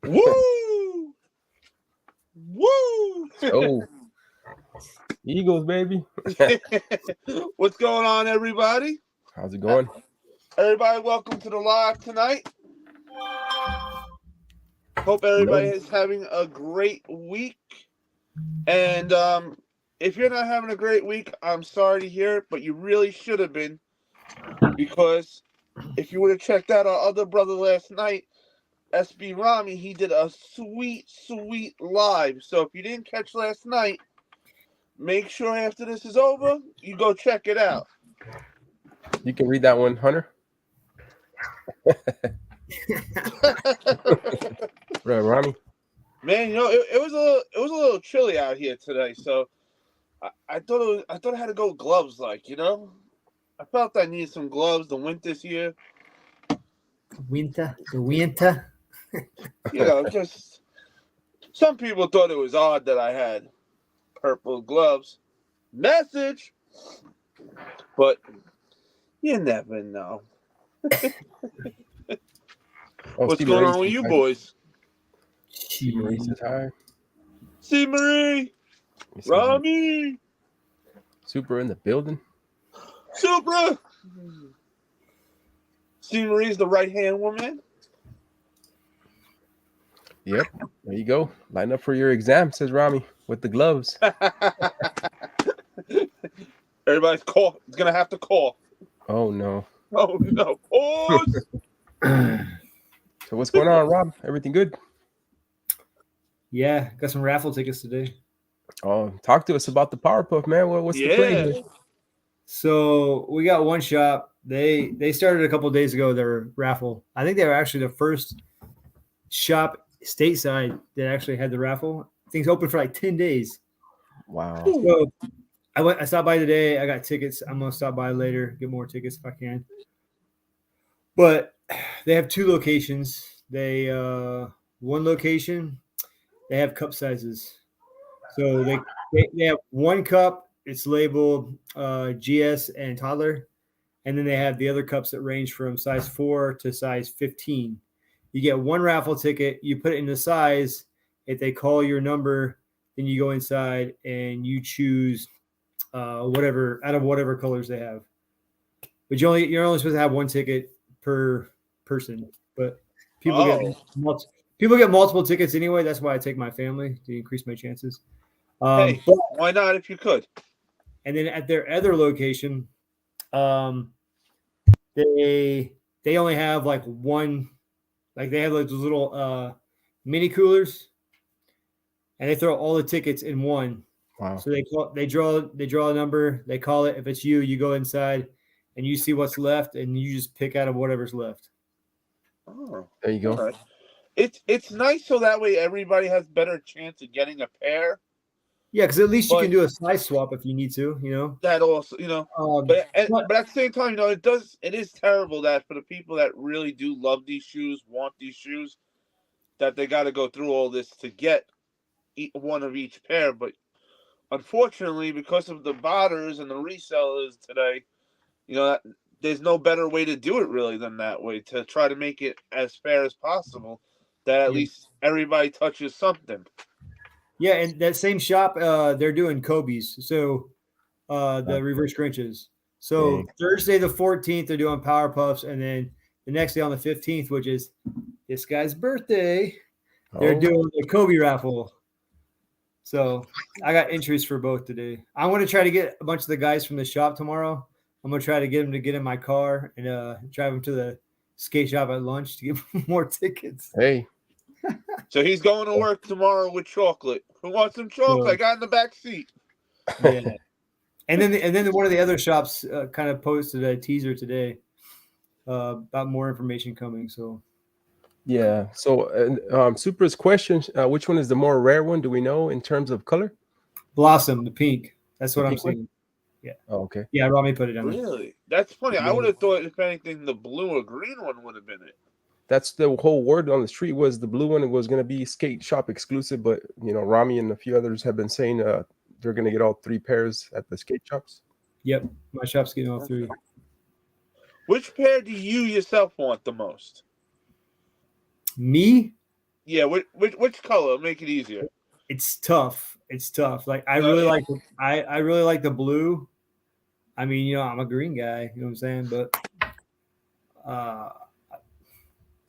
Woo! Woo! Oh, Eagles, baby. What's going on, everybody? How's it going? Everybody, welcome to the live tonight. Hope everybody is having a great week. And if you're not having a great week, I'm sorry to hear it, but you really should have been. Because if you would have checked out our other brother last night, SB Rami, he did a sweet, sweet live. So if you didn't catch last night, make sure after this is over, you go check it out. You can read that one, Hunter. Right, Rami. Man, you know, it was a little chilly out here today, so I thought I had to go gloves, like, you know. I felt I needed some gloves. The winter's here. Winter. You know, just some people thought it was odd that I had purple gloves. Message, but you never know. What's going on with you boys? C. Marie says hi. C. Marie, Rami, Super in the building. Supra. C. Marie's the right-hand woman. Yep, there you go. Line up for your exam, says Rami, with the gloves. Everybody's gonna have to call. Oh no. Oh no. Pause. So what's going on, Rob? Everything good? Yeah, got some raffle tickets today. Oh, talk to us about the Powerpuff, man. What's the play here? So we got one shop. They started a couple of days ago their raffle. I think they were actually the first shop stateside that actually had the raffle. Things open for like 10 days. Wow. So I stopped by today. I got tickets. I'm gonna stop by later, get more tickets if I can. But they have two locations. They one location, they have cup sizes. So they have one cup. It's labeled GS and toddler. And then they have the other cups that range from size 4 to size 15. You get one raffle ticket. You put it in the size. If they call your number, then you go inside and you choose whatever out of whatever colors they have. But you're only supposed to have one ticket per person. But people get multiple tickets anyway. That's why I take my family to increase my chances. Hey, why not if you could? And then at their other location, they only have like one, like they have like those little mini coolers, and they throw all the tickets in one. Wow. So they draw a number, they call it. If it's you, you go inside and you see what's left, and you just pick out of whatever's left. Oh, there you go. Right. It's nice so that way everybody has better chance of getting a pair. Yeah, because at least you can do a size swap if you need to, you know. That also, you know, but at the same time, you know, it is terrible that for the people that really do love these shoes, want these shoes, that they got to go through all this to get one of each pair. But unfortunately, because of the botters and the resellers today, you know, there's no better way to do it really than that way, to try to make it as fair as possible, that at least everybody touches something. Yeah, and that same shop, they're doing Kobe's. So the reverse Grinches. So Thursday the 14th, they're doing Power Puffs, and then the next day on the 15th, which is this guy's birthday, they're doing the Kobe raffle. So I got entries for both today. I want to try to get a bunch of the guys from the shop tomorrow. I'm going to try to get them to get in my car and drive them to the skate shop at lunch to give them more tickets. Hey. So he's going to work tomorrow with chocolate. Who wants some chocolate? I got in the back seat. Yeah. And then one of the other shops kind of posted a teaser today about more information coming. So yeah. So Supra's question: which one is the more rare one? Do we know in terms of color? Blossom, the pink. That's what I'm seeing. One? Yeah. Oh, okay. Yeah, Rami put it on. Really? That's funny. I would have thought, if anything, the blue or green one would have been it. That's the whole word on the street, was the blue one was going to be skate shop exclusive, but you know, Rami and a few others have been saying they're going to get all 3 pairs at the skate shops. Yep, my shop's getting all 3. Which pair do you yourself want the most? Me? Yeah, which color? Make it easier. It's tough. It's tough. Like I really like I really like the blue. I mean, you know, I'm a green guy. You know what I'm saying? But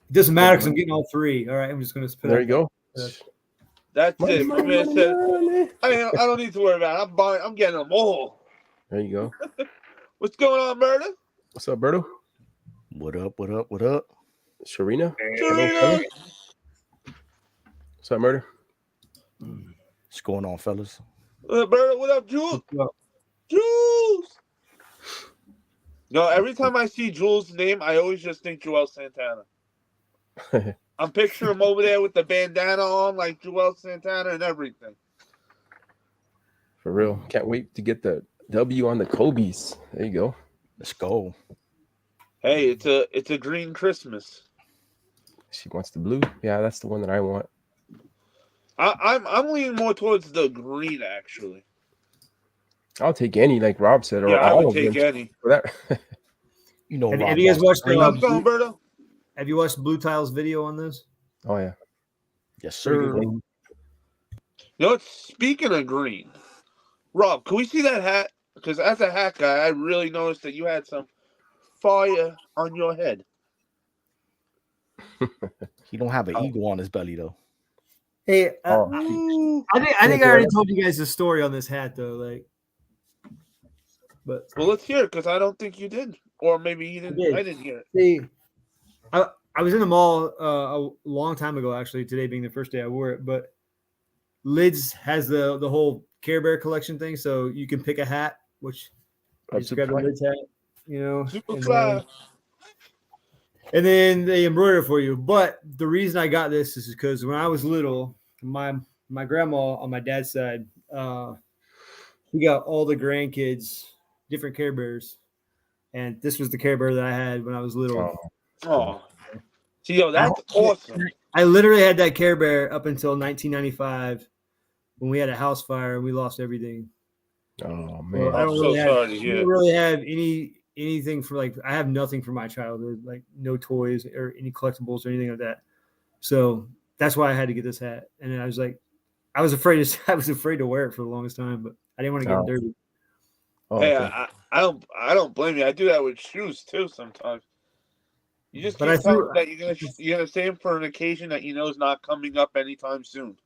it doesn't matter because I'm getting all three. All right, I'm just gonna put. There you go. That's Money, it. money, My man money, said, money. I don't need to worry about it. I'm getting them all. There you go. What's going on, Murder? What's up, Berto? What up? What up? What up? Sharina? Serena. What's up, Murder? What's going on, fellas? Murder, what up, Jules? Jules! No, every time I see Jules' name, I always just think Joel Santana. I'm picturing him over there with the bandana on, like Joel Santana and everything. For real. Can't wait to get the W on the Kobe's. There you go. Let's go. Hey, it's a green Christmas. She wants the blue. Yeah, that's the one that I want. I'm leaning more towards the green, actually. I'll take any, like Rob said, or I all would of take them. any. For that. You know, Have you guys watched Have you watched Blue Tile's video on this? Oh yeah. Yes, sir. You know what? Speaking of green, Rob, can we see that hat? Because as a hat guy, I really noticed that you had some fire on your head. He don't have an eagle on his belly though. Hey, Ooh. I think I already told you guys the story on this hat though. Like, but Well, let's hear it because I don't think you did, or maybe you didn't. I didn't hear it. see, I was in the mall a long time ago. Actually, today being the first day I wore it, but Lids has the whole Care Bear collection thing, so you can pick a hat, which I just grab the Lids hat, you know, and then they embroider for you. But the reason I got this is because when I was little, my grandma on my dad's side, he got all the grandkids different Care Bears, and this was the Care Bear that I had when I was little. Oh, see, yo, that's awesome. I literally had that Care Bear up until 1995 when we had a house fire and we lost everything. Oh man, So I don't so sorry to I hear. don't really have anything for like I have nothing from my childhood, like no toys or any collectibles or anything like that. So that's why I had to get this hat. And then I was like, I was afraid to wear it for the longest time, but I didn't want to get dirty. Oh, Hey, okay. I don't blame you. I do that with shoes too sometimes. You just But can't tell them that you're gonna save them for an occasion that you know is not coming up anytime soon,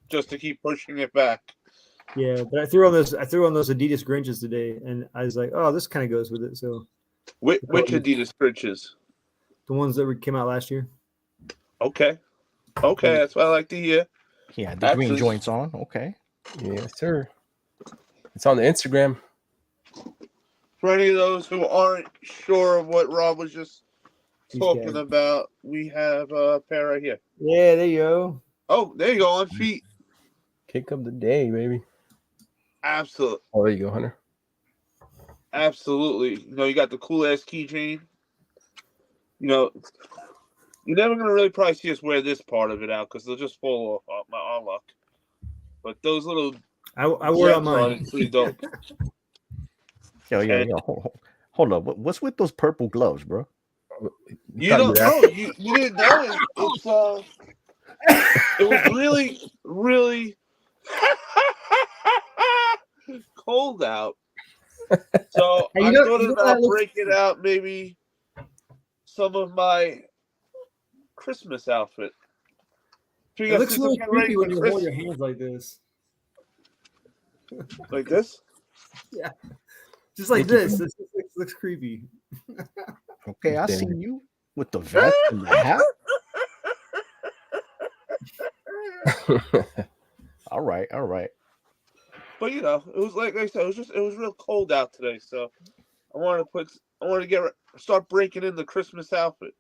just to keep pushing it back. Yeah, but I threw on those Adidas Grinches today, and I was like, oh, this kind of goes with it. So Which Adidas Grinches? The ones that came out last year. Okay, that's what I like to hear. Yeah, the green joints on. Okay. Yes, sir. It's on the Instagram. For any of those who aren't sure of what Rob was just talking about, we have a pair right here. Yeah, there you go. Oh, there you go, on feet. Kick of the day, baby. Absolutely. Oh, there you go, Hunter. Absolutely. You know, you got the cool ass keychain. You know, you're never gonna really probably see us wear this part of it out because they'll just fall off our luck. But those little I wore it on mine. It's pretty dope. Yo. Hold up. What's with those purple gloves, bro? You don't know. You didn't know it. It was really, really cold out. So I thought about breaking out maybe some of my Christmas outfit. It looks really creepy when you hold your hands like this. Like this? Yeah. Just like this. This looks creepy. Okay, I see you with the vest and the hat. All right. But you know, it was like I said, it was real cold out today, so I wanted to start breaking in the Christmas outfit.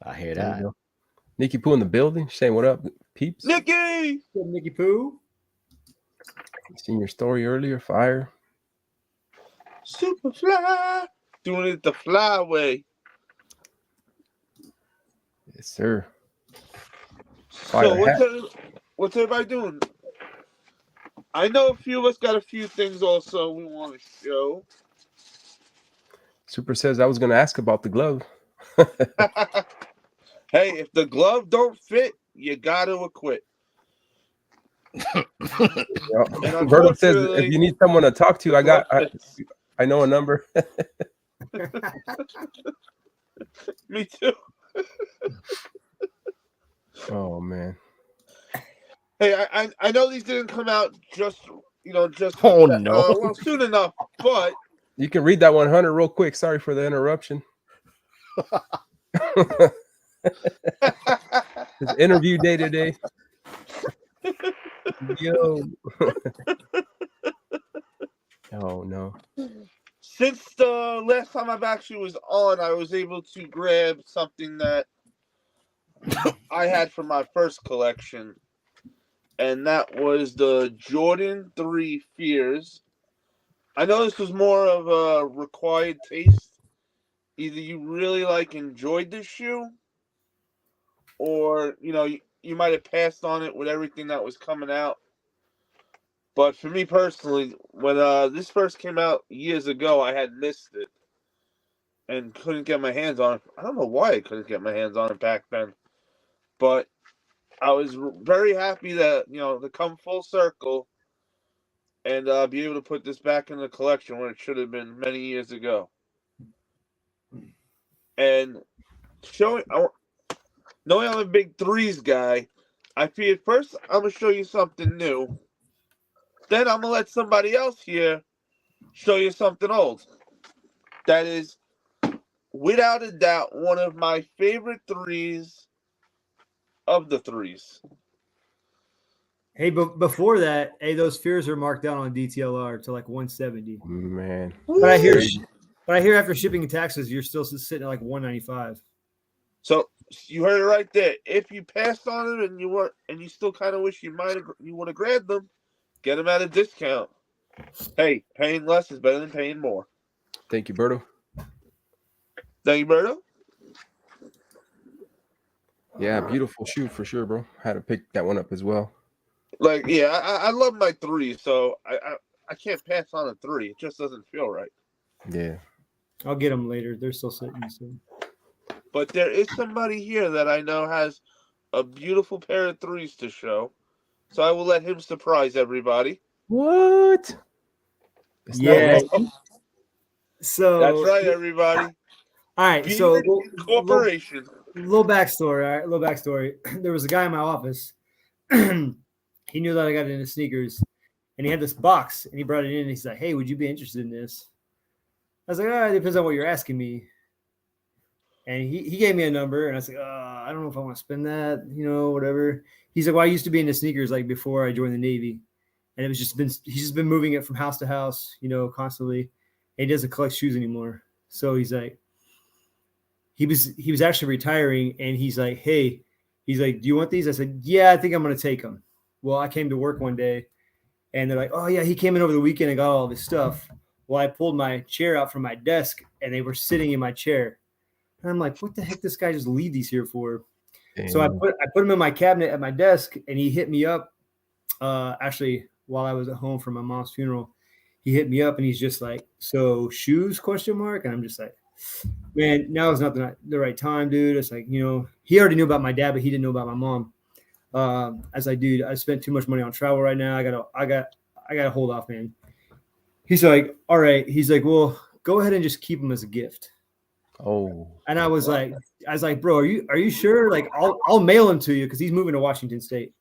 I hear that. Nikki Poo in the building. She's saying, "What up, peeps?" Nikki Poo. Seen your story earlier. Fire. Super fly. Doing it the fly way. Yes, sir. So what's everybody doing? I know a few of us got a few things also we want to show. Super says I was going to ask about the glove. Hey, if the glove don't fit, you got to acquit. Yep. Verto says if you need someone to talk to, I know a number. Me too. Oh man. Hey, I know these didn't come out just Oh no. well soon enough, but You can read that 100 real quick. Sorry for the interruption. His interview day today. Yo. Oh no. Since the last time I've actually was on, I was able to grab something that I had from my first collection, and that was the Jordan 3 Fears. I know this was more of a required taste. Either you really enjoyed the shoe, or you might have passed on it with everything that was coming out. But for me personally, when this first came out years ago, I had missed it and couldn't get my hands on it. I don't know why I couldn't get my hands on it back then, but I was very happy that to come full circle and be able to put this back in the collection when it should have been many years ago. And knowing I'm a big threes guy, I figured first I'm gonna show you something new. Then I'm gonna let somebody else here show you something old. That is, without a doubt, one of my favorite threes of the threes. Hey, but before that, those Fears are marked down on DTLR to 170. Man. But I hear after shipping and taxes, you're still sitting at 195. So you heard it right there. If you passed on them and you still kind of wish you would have grabbed them, get them at a discount. Hey, paying less is better than paying more. Thank you, Berto. Thank you, Berto. Yeah, beautiful shoe for sure, bro. Had to pick that one up as well. I love my three, so I can't pass on a 3. It just doesn't feel right. Yeah. I'll get them later. They're still sitting. So. But there is somebody here that I know has a beautiful pair of 3s to show, so I will let him surprise everybody. What? Yeah. So that's right, everybody. All right. So corporation. Little backstory. All right. Little backstory. There was a guy in my office. He knew that I got into sneakers, and he had this box, and he brought it in, and he's like, "Hey, would you be interested in this?" I was like, "It depends on what you're asking me." And he gave me a number, and I was like, "I don't know if I want to spend that, whatever." He's like, "Well, I used to be into sneakers before I joined the Navy, and he's just been moving it from house to house, constantly. And he doesn't collect shoes anymore." So he's like, he was actually retiring, and he's like, "Hey," he's like, "Do you want these?" I said, "Yeah, I think I'm going to take them." Well, I came to work one day, and they're like, "Oh, yeah, he came in over the weekend and got all this stuff." Well, I pulled my chair out from my desk, and they were sitting in my chair. And I'm like, what the heck this guy just leave these here for? Damn. So I put him in my cabinet at my desk, and he hit me up. Actually, while I was at home for my mom's funeral, he hit me up, and he's just like, "So shoes?" ? And I'm just like, man, now is not the right time, dude. It's like, he already knew about my dad, but he didn't know about my mom. As I do, I spent too much money on travel right now. I gotta hold off, man. He's like, all right. He's like, well, go ahead and just keep them as a gift. Oh. And I was like, bro, are you sure? I'll mail him to you because he's moving to Washington State.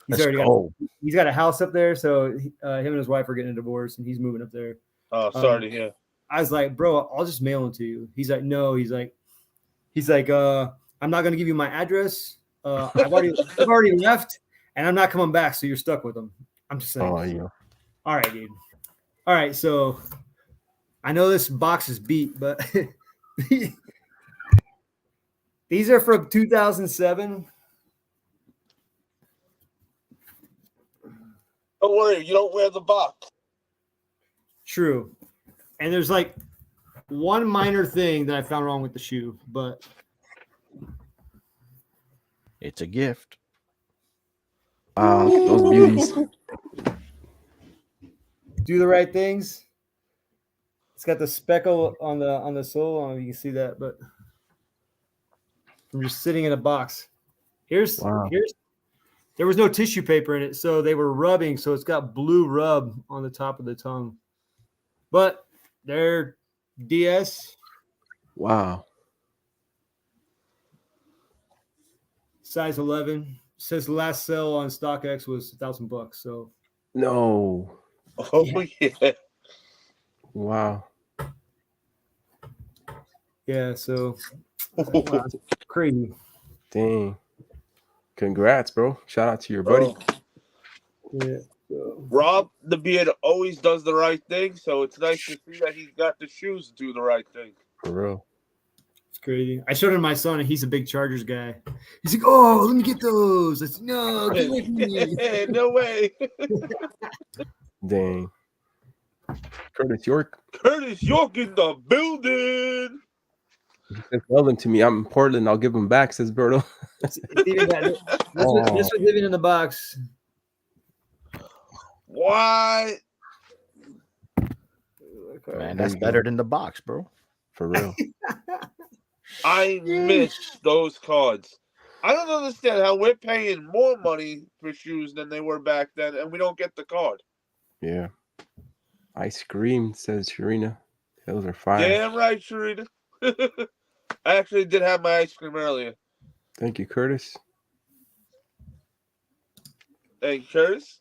He's got a house up there, so him and his wife are getting a divorce, and he's moving up there. Oh, sorry to hear. I was like, bro, I'll just mail him to you. He's like, no. He's like, I'm not gonna give you my address. I've already left, and I'm not coming back, so you're stuck with them. I'm just saying. Oh, yeah. All right, dude. All right, so I know this box is beat, but these are from 2007. Don't worry, you don't wear the box. True. And there's one minor thing that I found wrong with the shoe, but it's a gift. Those beauties. Do the right things. It's got the speckle on the sole. I don't know if you can see that, but I'm just sitting in a box. Here's there was no tissue paper in it, so they were rubbing, so it's got blue rub on the top of the tongue. But they're DS. Wow. Size 11. Says the last sale on StockX was $1,000. So No. Oh yeah. Wow. yeah, so wow, crazy. Dang. Congrats, bro. Shout out to your buddy. Yeah. So. Rob the Beard always does the right thing, so it's nice to see that he's got the shoes to do the right thing. For real. It's crazy. I showed him my son, and he's a big Chargers guy. He's like, "Oh, let me get those." I said, "No, get away from me." No way. Dang. Curtis York. Curtis York in the building. Tell them to me. I'm in Portland. I'll give them back, says Berto. This was living in the box. What? Man, that's better than the box, bro. For real. I miss those cards. I don't understand how we're paying more money for shoes than they were back then, and we don't get the card. Yeah. Ice cream, says Sharina. Those are fire. Damn right, Sharina. I actually did have my ice cream earlier. Thank you, Curtis. Hey, Curtis.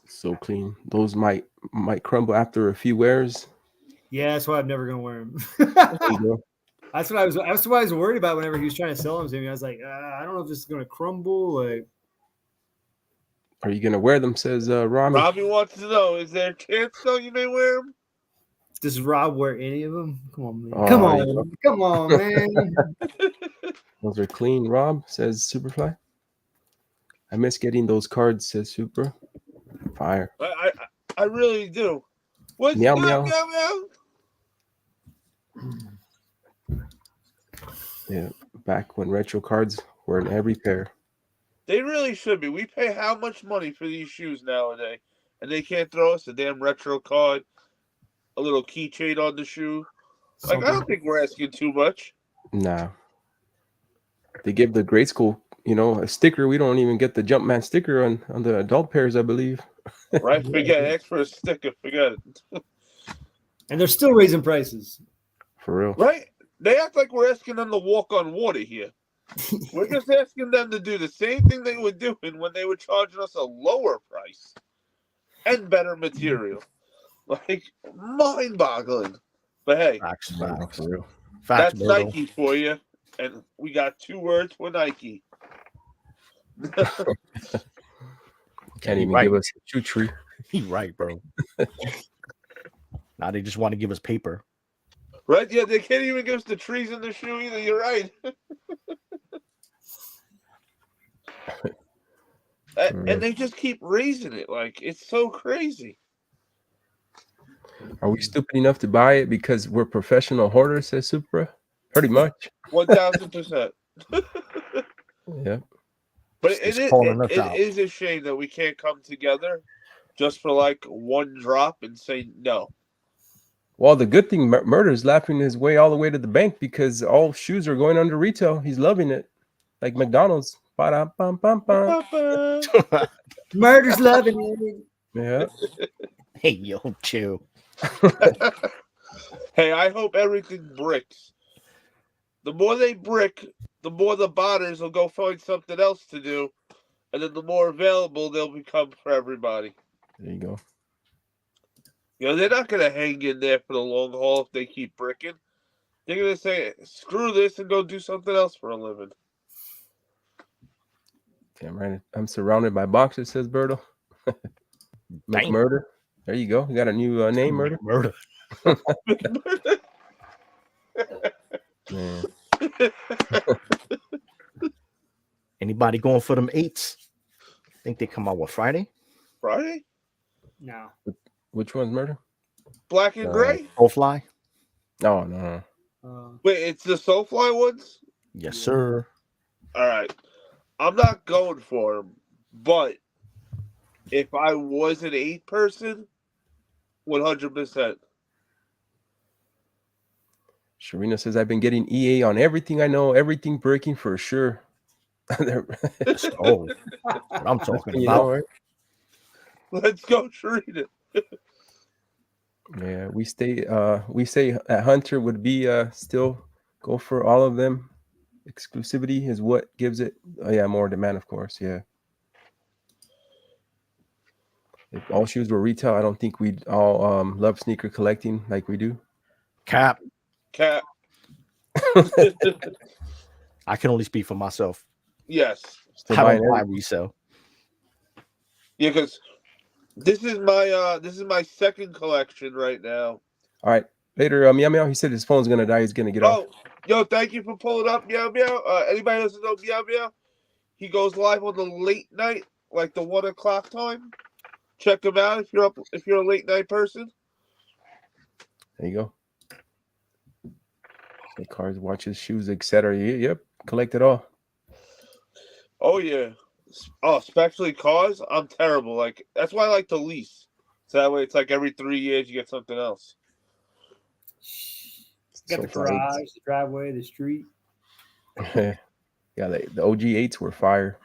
So clean. Those might crumble after a few wears. Yeah, that's why I'm never gonna wear them. There you go. That's what I was worried about whenever he was trying to sell them to me. I was like, I don't know if this is gonna crumble. Like, Are you gonna wear them? Says Rami. Robbie wants to know: is there a chance though you may wear them? does Rob wear any of them? Come on, man. Oh, Come on, man. Those are clean, Rob, says Superfly. I miss getting those cards, says Super. Fire. I really do. What's Meow, meow, meow. meow, meow? Yeah, back when retro cards were in every pair. They really should be. We pay how much money for these shoes nowadays, and they can't throw us a damn retro card, a little keychain on the shoe. Like, I don't think we're asking too much. Nah. They give the grade school, a sticker. We don't even get the Jumpman sticker on the adult pairs, I believe. Right? Forget it. Ask for a sticker. Forget it. And they're still raising prices. For real. Right? They act like we're asking them to walk on water here. We're just asking them to do the same thing they were doing when they were charging us a lower price and better material. Like, mind-boggling. But hey, Facts, for real. That's Nike for you. And we got 2 words for Nike. Can't even give us a shoe tree. He right, bro. Now they just want to give us paper. Right? Yeah, they can't even give us the trees in the shoe either. You're right. And they just keep raising it. Like, it's so crazy. Are we stupid enough to buy it because we're professional hoarders, says Supra? Pretty much. 1,000%. Yeah. But it is a shame that we can't come together just for like one drop and say no. Well, the good thing, Murder's laughing his way all the way to the bank because all shoes are going under retail. He's loving it. Like McDonald's. Murder's loving it. Yeah. Hey, yo, chill. Hey, I hope everything bricks. The more they brick, the more the botters will go find something else to do, and then the more available they'll become for everybody. There you go. They're not going to hang in there for the long haul if they keep bricking. They're going to say, screw this and go do something else for a living. Damn right. I'm surrounded by boxes, says Berto. Murder. There you go. You got a new name, Murder? Murder. Man. Anybody going for them 8s? Think they come out with Friday? Friday? No. Which one's Murder? Black and gray? Soulfly? No. Wait, it's the Soulfly ones? Yes, sir. All right. I'm not going for them, but if I was an 8 person, 100%. Sharina says, I've been getting EA on everything I know, everything breaking for sure. Let's go. What I'm talking You about. know, right? Let's go treat it. Yeah, we say at Hunter would be still go for all of them. Exclusivity is what gives it more demand, of course. Yeah. If all shoes were retail, I don't think we'd all love sneaker collecting like we do. Cap. Cat. I can only speak for myself. Yes. Still I buying don't buy everything. resale. Yeah, because this is my second collection right now. All right. Later, Meow Meow, he said his phone's gonna die. He's gonna get off. Oh, yo, thank you for pulling up, Meow Meow. Anybody listen to Meow Meow? He goes live on the late night, like the 1 o'clock time. Check him out if you're a late night person. There you go. Say cars, watches, shoes, etc. Yep, collect it all. Oh yeah. Oh, especially cars. I'm terrible. Like that's why I like to lease. So that way it's like every 3 years you get something else. Got the garage, the driveway, the street. Yeah, the OG8s were fire.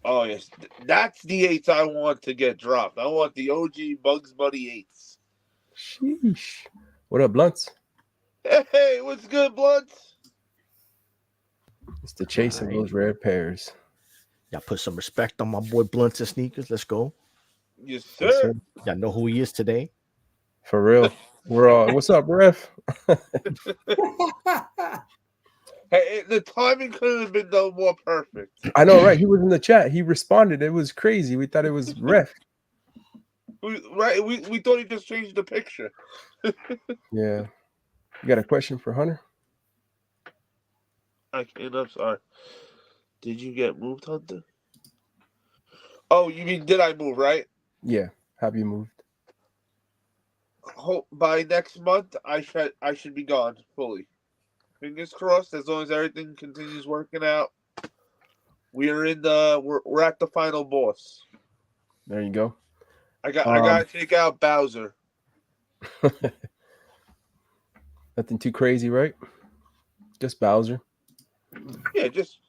Oh yes, that's the 8s I want to get dropped. I want the OG Bugs Bunny 8s. Sheesh. What up, Blunts? Hey, what's good, Blunts? It's the chase of those rare pairs. Y'all put some respect on my boy Blunts and Sneakers. Let's go. Yes, sir. Yes, sir. Y'all know who he is today. For real. We're all, what's up, ref? Hey, the timing couldn't have been no more perfect. I know, right? He was in the chat. He responded. It was crazy. We thought it was ref. We thought he just changed the picture. Yeah. You got a question for Hunter? I can't. I'm sorry. Did you get moved, Hunter? Oh, you mean did I move? Right? Yeah. Have you moved? Hope by next month I should be gone fully. Fingers crossed. As long as everything continues working out, we're at the final boss. There you go. I gotta take out Bowser. Nothing too crazy, right? Just Bowser. Yeah, just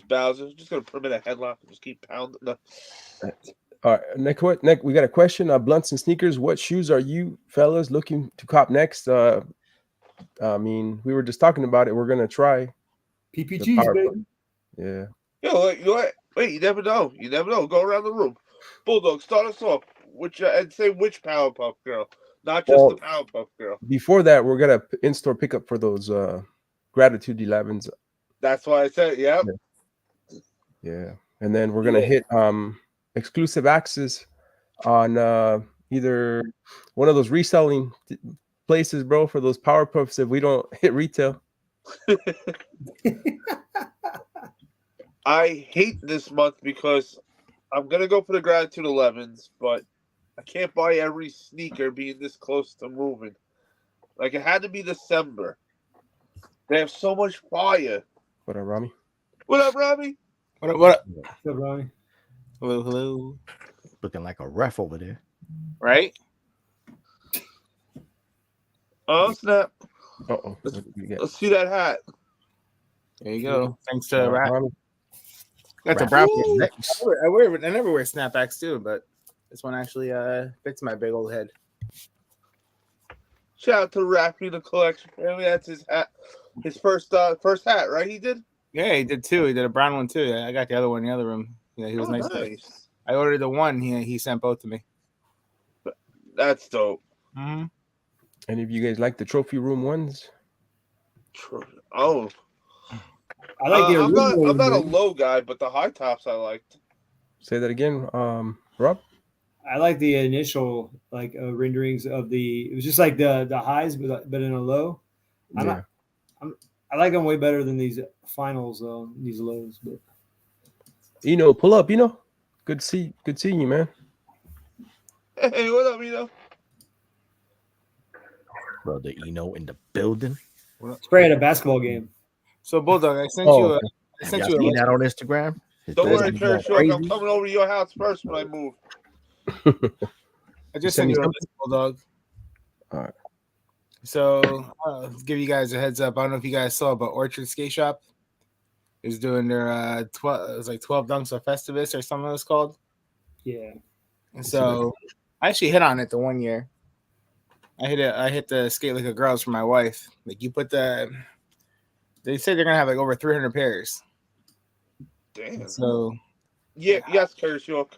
Bowser. Just gonna put him in a headlock and just keep pounding. No. All right, next, we got a question. Blunts and Sneakers. What shoes are you fellas looking to cop next? I mean, we were just talking about it. We're gonna try PPGs, baby. Yeah. Yo, wait, you never know. You never know. Go around the room. Bulldog, start us off. And say which Powerpuff Girl, not just the Powerpuff Girl. Before that, we're gonna in-store pickup for those Gratitude 11s. That's why I said, yep. Yeah, and then we're gonna hit exclusive access on either one of those reselling places, bro, for those Powerpuffs if we don't hit retail. I hate this month because I'm gonna go for the Gratitude 11s, but I can't buy every sneaker being this close to moving. Like it had to be December. They have so much fire. What up, Rami? What up, Robbie? What up? What's up, Ronnie? Hello. Looking like a ref over there. Right? Oh snap! Uh-oh. Let's see that hat. There you go. Thanks to Rat. Rami. That's a brown one. I never wear snapbacks too, but this one actually fits my big old head. Shout out to Raffy the collection family. That's his hat. His first hat, right? He did. Yeah, he did too. He did a brown one too. I got the other one in the other room. Yeah, he was nice. I ordered the one. He sent both to me. That's dope. Mm-hmm. Any of you guys like the trophy room ones? Oh, I like the original. I'm not a low guy, but the high tops I liked. Say that again, Rob. I like the initial renderings of the. It was just like the highs, but in a low. I like them way better than these finals, these lows. But Pull up. Good seeing you, man. Hey, what up, Eno? Brother Eno in the building. spray at a basketball game. So Bulldog, I sent you a that on Instagram. Don't worry, Terry Shook. I'm coming over to your house first when I move. I just sent you a list, Bulldog. All right. So I'll give you guys a heads up. I don't know if you guys saw, but Orchard Skate Shop is doing their 12. It was like 12 Dunks of Festivus or something it was called. Yeah. And so I actually hit on it the one year. I hit the skate like a girls for my wife. Like you put they say they're gonna have like over 300 pairs. Damn. So yes, Curtis York.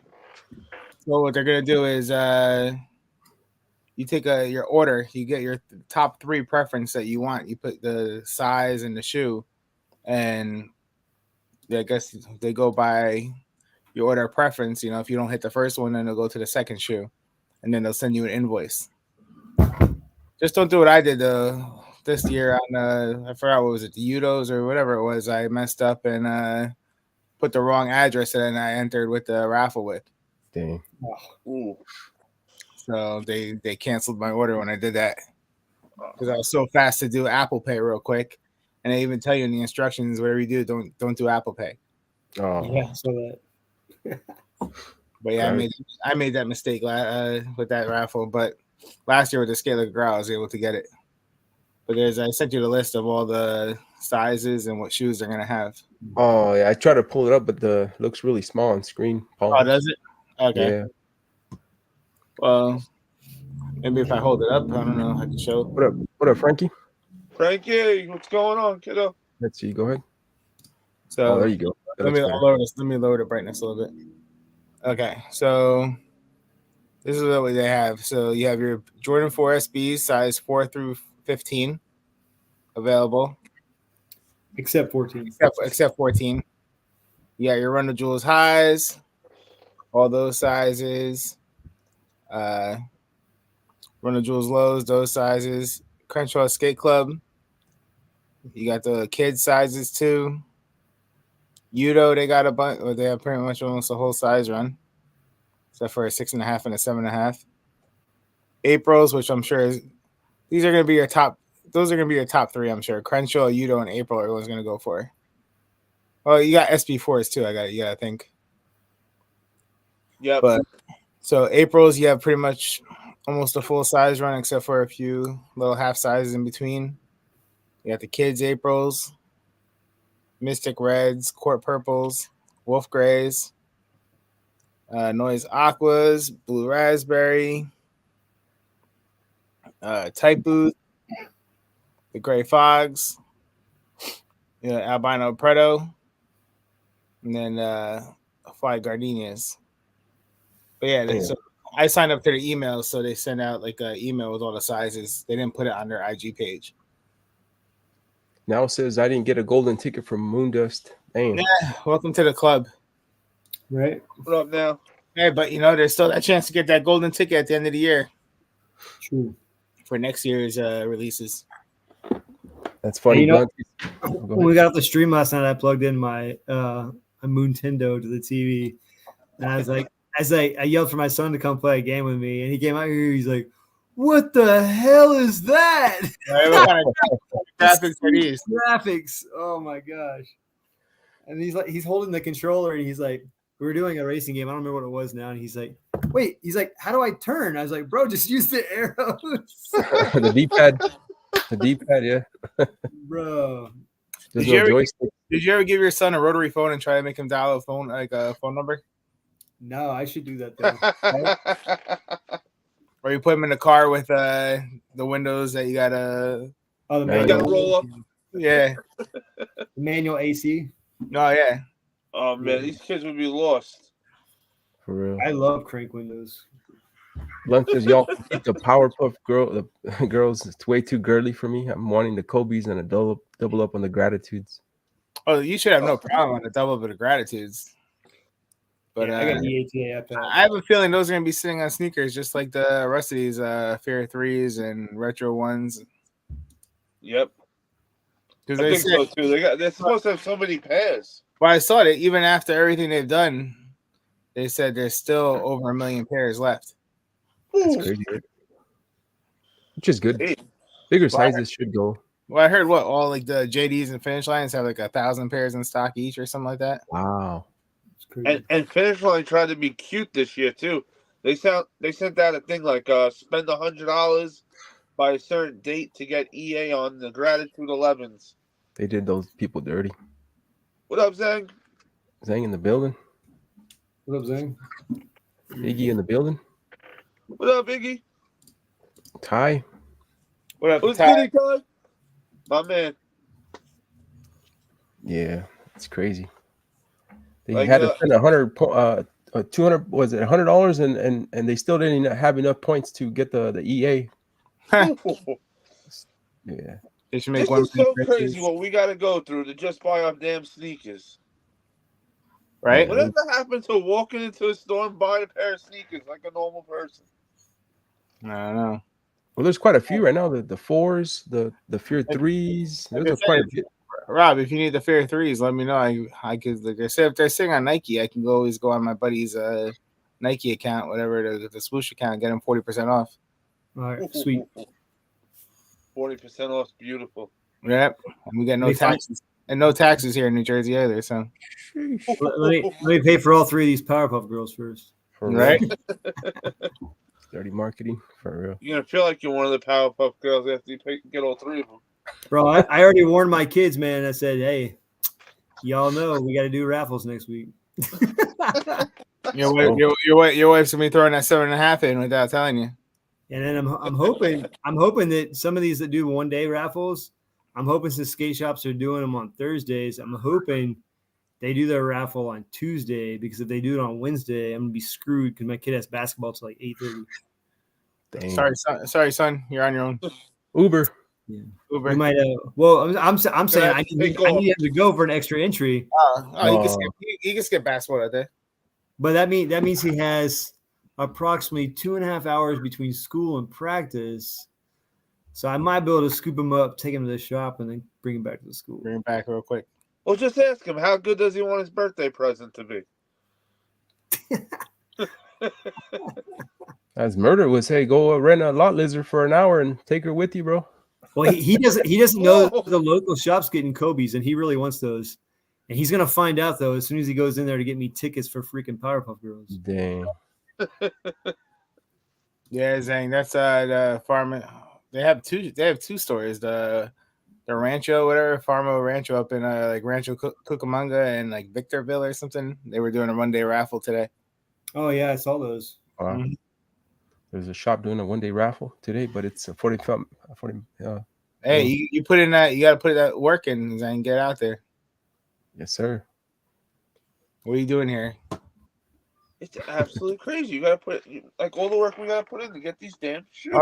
So what they're gonna do is you take your order, you get your top 3 preference that you want. You put the size and the shoe, and I guess they go by your order preference. You know, if you don't hit the first one, then they'll go to the second shoe, and then they'll send you an invoice. Just don't do what I did this year on I forgot what was it, the Udos or whatever it was. I messed up and put the wrong address and I entered with the raffle with. Dang. Ooh. So they canceled my order when I did that because I was so fast to do Apple Pay real quick, and they even tell you in the instructions whatever you do, don't do Apple Pay. Oh yeah, so that. But yeah, I made that mistake with that raffle. But last year with the Scale of Growl, I was able to get it. But I sent you the list of all the sizes and what shoes they're gonna have. Oh yeah, I tried to pull it up, but looks really small on screen. Paul. Oh, does it? Okay. Yeah. Well, maybe if I hold it up, I don't know. I can show. What up, Frankie? Frankie, what's going on, kiddo? Let's see. Go ahead. So there you go. Let me lower the brightness a little bit. Okay, so this is what they have. So you have your Jordan 4 SBs, size 4 through 15, available. Except 14. Except 14. You got your Run the Jewels highs, all those sizes. Run the Jewels lows, those sizes. Crenshaw Skate Club. You got the kids sizes too. Udo, they got a bunch, or they have pretty much almost a whole size run, except for a 6.5 and a 7.5. April's, which I'm sure these are going to be your top. Those are going to be your top 3, I'm sure. Crenshaw, Udo, and April are everyone's going to go for. Well, you got SB4s too. You got to think. Yeah. But so April's, you have pretty much almost a full size run, except for a few little half sizes in between. You got the kids April's. Mystic Reds, Court Purples, Wolf Grays, Noise Aquas, Blue Raspberry, Type Boot, the Gray Fogs, Albino Preto, and then Fly Gardenias. But yeah, so I signed up to their email, so they sent out like an email with all the sizes. They didn't put it on their IG page. Now it says I didn't get a golden ticket from Moondust. Damn. Yeah, welcome to the club. Right. What up now? Hey, but there's still that chance to get that golden ticket at the end of the year. True. For next year's releases. That's funny. When we got off the stream last night, I plugged in my a Nintendo to the TV, and I was like, I yelled for my son to come play a game with me, and he came out here. He's like, "What the hell is that?" Graphics for these. Graphics. Oh my gosh! And he's holding the controller, and he's like, we were doing a racing game. I don't remember what it was now. And he's like, wait, how do I turn? I was like, bro, just use the arrows. The D-pad. The D-pad, yeah. Bro. There's no joystick. Did you ever give your son a rotary phone and try to make him dial a phone, like a phone number? No, I should do that though. Or you put him in the car with the windows that you gotta roll up. Yeah. Manual AC. No, yeah. Oh man, these kids would be lost. For real. I love crank windows. Lunch says y'all keep the Powerpuff girls. It's way too girly for me. I'm wanting the Kobe's and a double up on the Gratitudes. Oh, you should have no problem on the double up of the Gratitudes. But yeah, I got EATA. I have a feeling those are gonna be sitting on sneakers, just like the rest of these Fear 3s and retro ones. Yep. Because I think so too. They're supposed to have so many pairs. Well, I saw that even after everything they've done, they said there's still over 1 million pairs left. That's crazy. Which is good. Bigger sizes should go. Well, I heard all like the JDs and Finish Lines have like 1,000 pairs in stock each or something like that. Wow. And Finish Line tried to be cute this year too. They sent out a thing like spend $100 by a certain date to get EA on the Gratitude 11s. They did those people dirty. What up, Zang? Zang in the building. What up, Zane? Iggy in the building. What up, Iggy? Ty. What up, What's Ty? good, Ty? My man. Yeah, it's crazy. They Like, had to spend 200, was it $100, and they still didn't have enough points to get the EA. Yeah, They should make this one is so for crazy what we got to go through to just buy our damn sneakers. right? Yeah. Whatever happened to walking into a store and buying a pair of sneakers like a normal person? I don't know. Well, there's quite a few right now. The fours, the Fear 3s. Like There's I quite a said, bit. Rob, if you need the fair threes, let me know. I could, like I said, if they're sitting on Nike, I can always go on my buddy's Nike account, whatever the swoosh account, get him 40% off. All right, sweet. 40% off, beautiful. Yep, and we get no They find- taxes and no taxes here in New Jersey either. So let me pay for all 3 of these Powerpuff Girls first. For right. real. Dirty marketing for real. You're gonna feel like you're one of the Powerpuff Girls after you get all 3 of them. Bro, I already warned my kids, man. I said, hey, y'all know we got to do raffles next week. Your wife's gonna be throwing that 7.5 in without telling you. And then I'm hoping that some of these that do 1-day raffles, I'm hoping since skate shops are doing them on Thursdays, I'm hoping they do their raffle on Tuesday, because if they do it on Wednesday, I'm gonna be screwed because my kid has basketball till like 8:30. Sorry, son. You're on your own. Uber. Yeah. Uber. We might. Well, I'm saying I need him to go for an extra entry. He can skip basketball that day. But that means he has approximately 2.5 hours between school and practice. So I might be able to scoop him up, take him to the shop, and then bring him back to the school. Bring him back real quick. Well, just ask him, how good does he want his birthday present to be? As Murder would say, go rent a lot lizard for an hour and take her with you, bro. Well, he doesn't know the local shop's getting Kobe's, and he really wants those. And he's gonna find out though as soon as he goes in there to get me tickets for freaking Powerpuff Girls. Dang. Yeah, Zang, that's the farm. They have two stores. The Rancho, whatever, Farmo Rancho up in like Rancho Cucamonga and like Victorville or something. They were doing a 1-day raffle today. Oh yeah, I saw those. Wow. Mm-hmm. There's a shop doing a 1-day raffle today, but it's a 40. Hey, you put in that. You got to put that work in and get out there. Yes, sir. What are you doing here? It's absolutely crazy. You gotta put like all the work we gotta put in to get these damn shoes.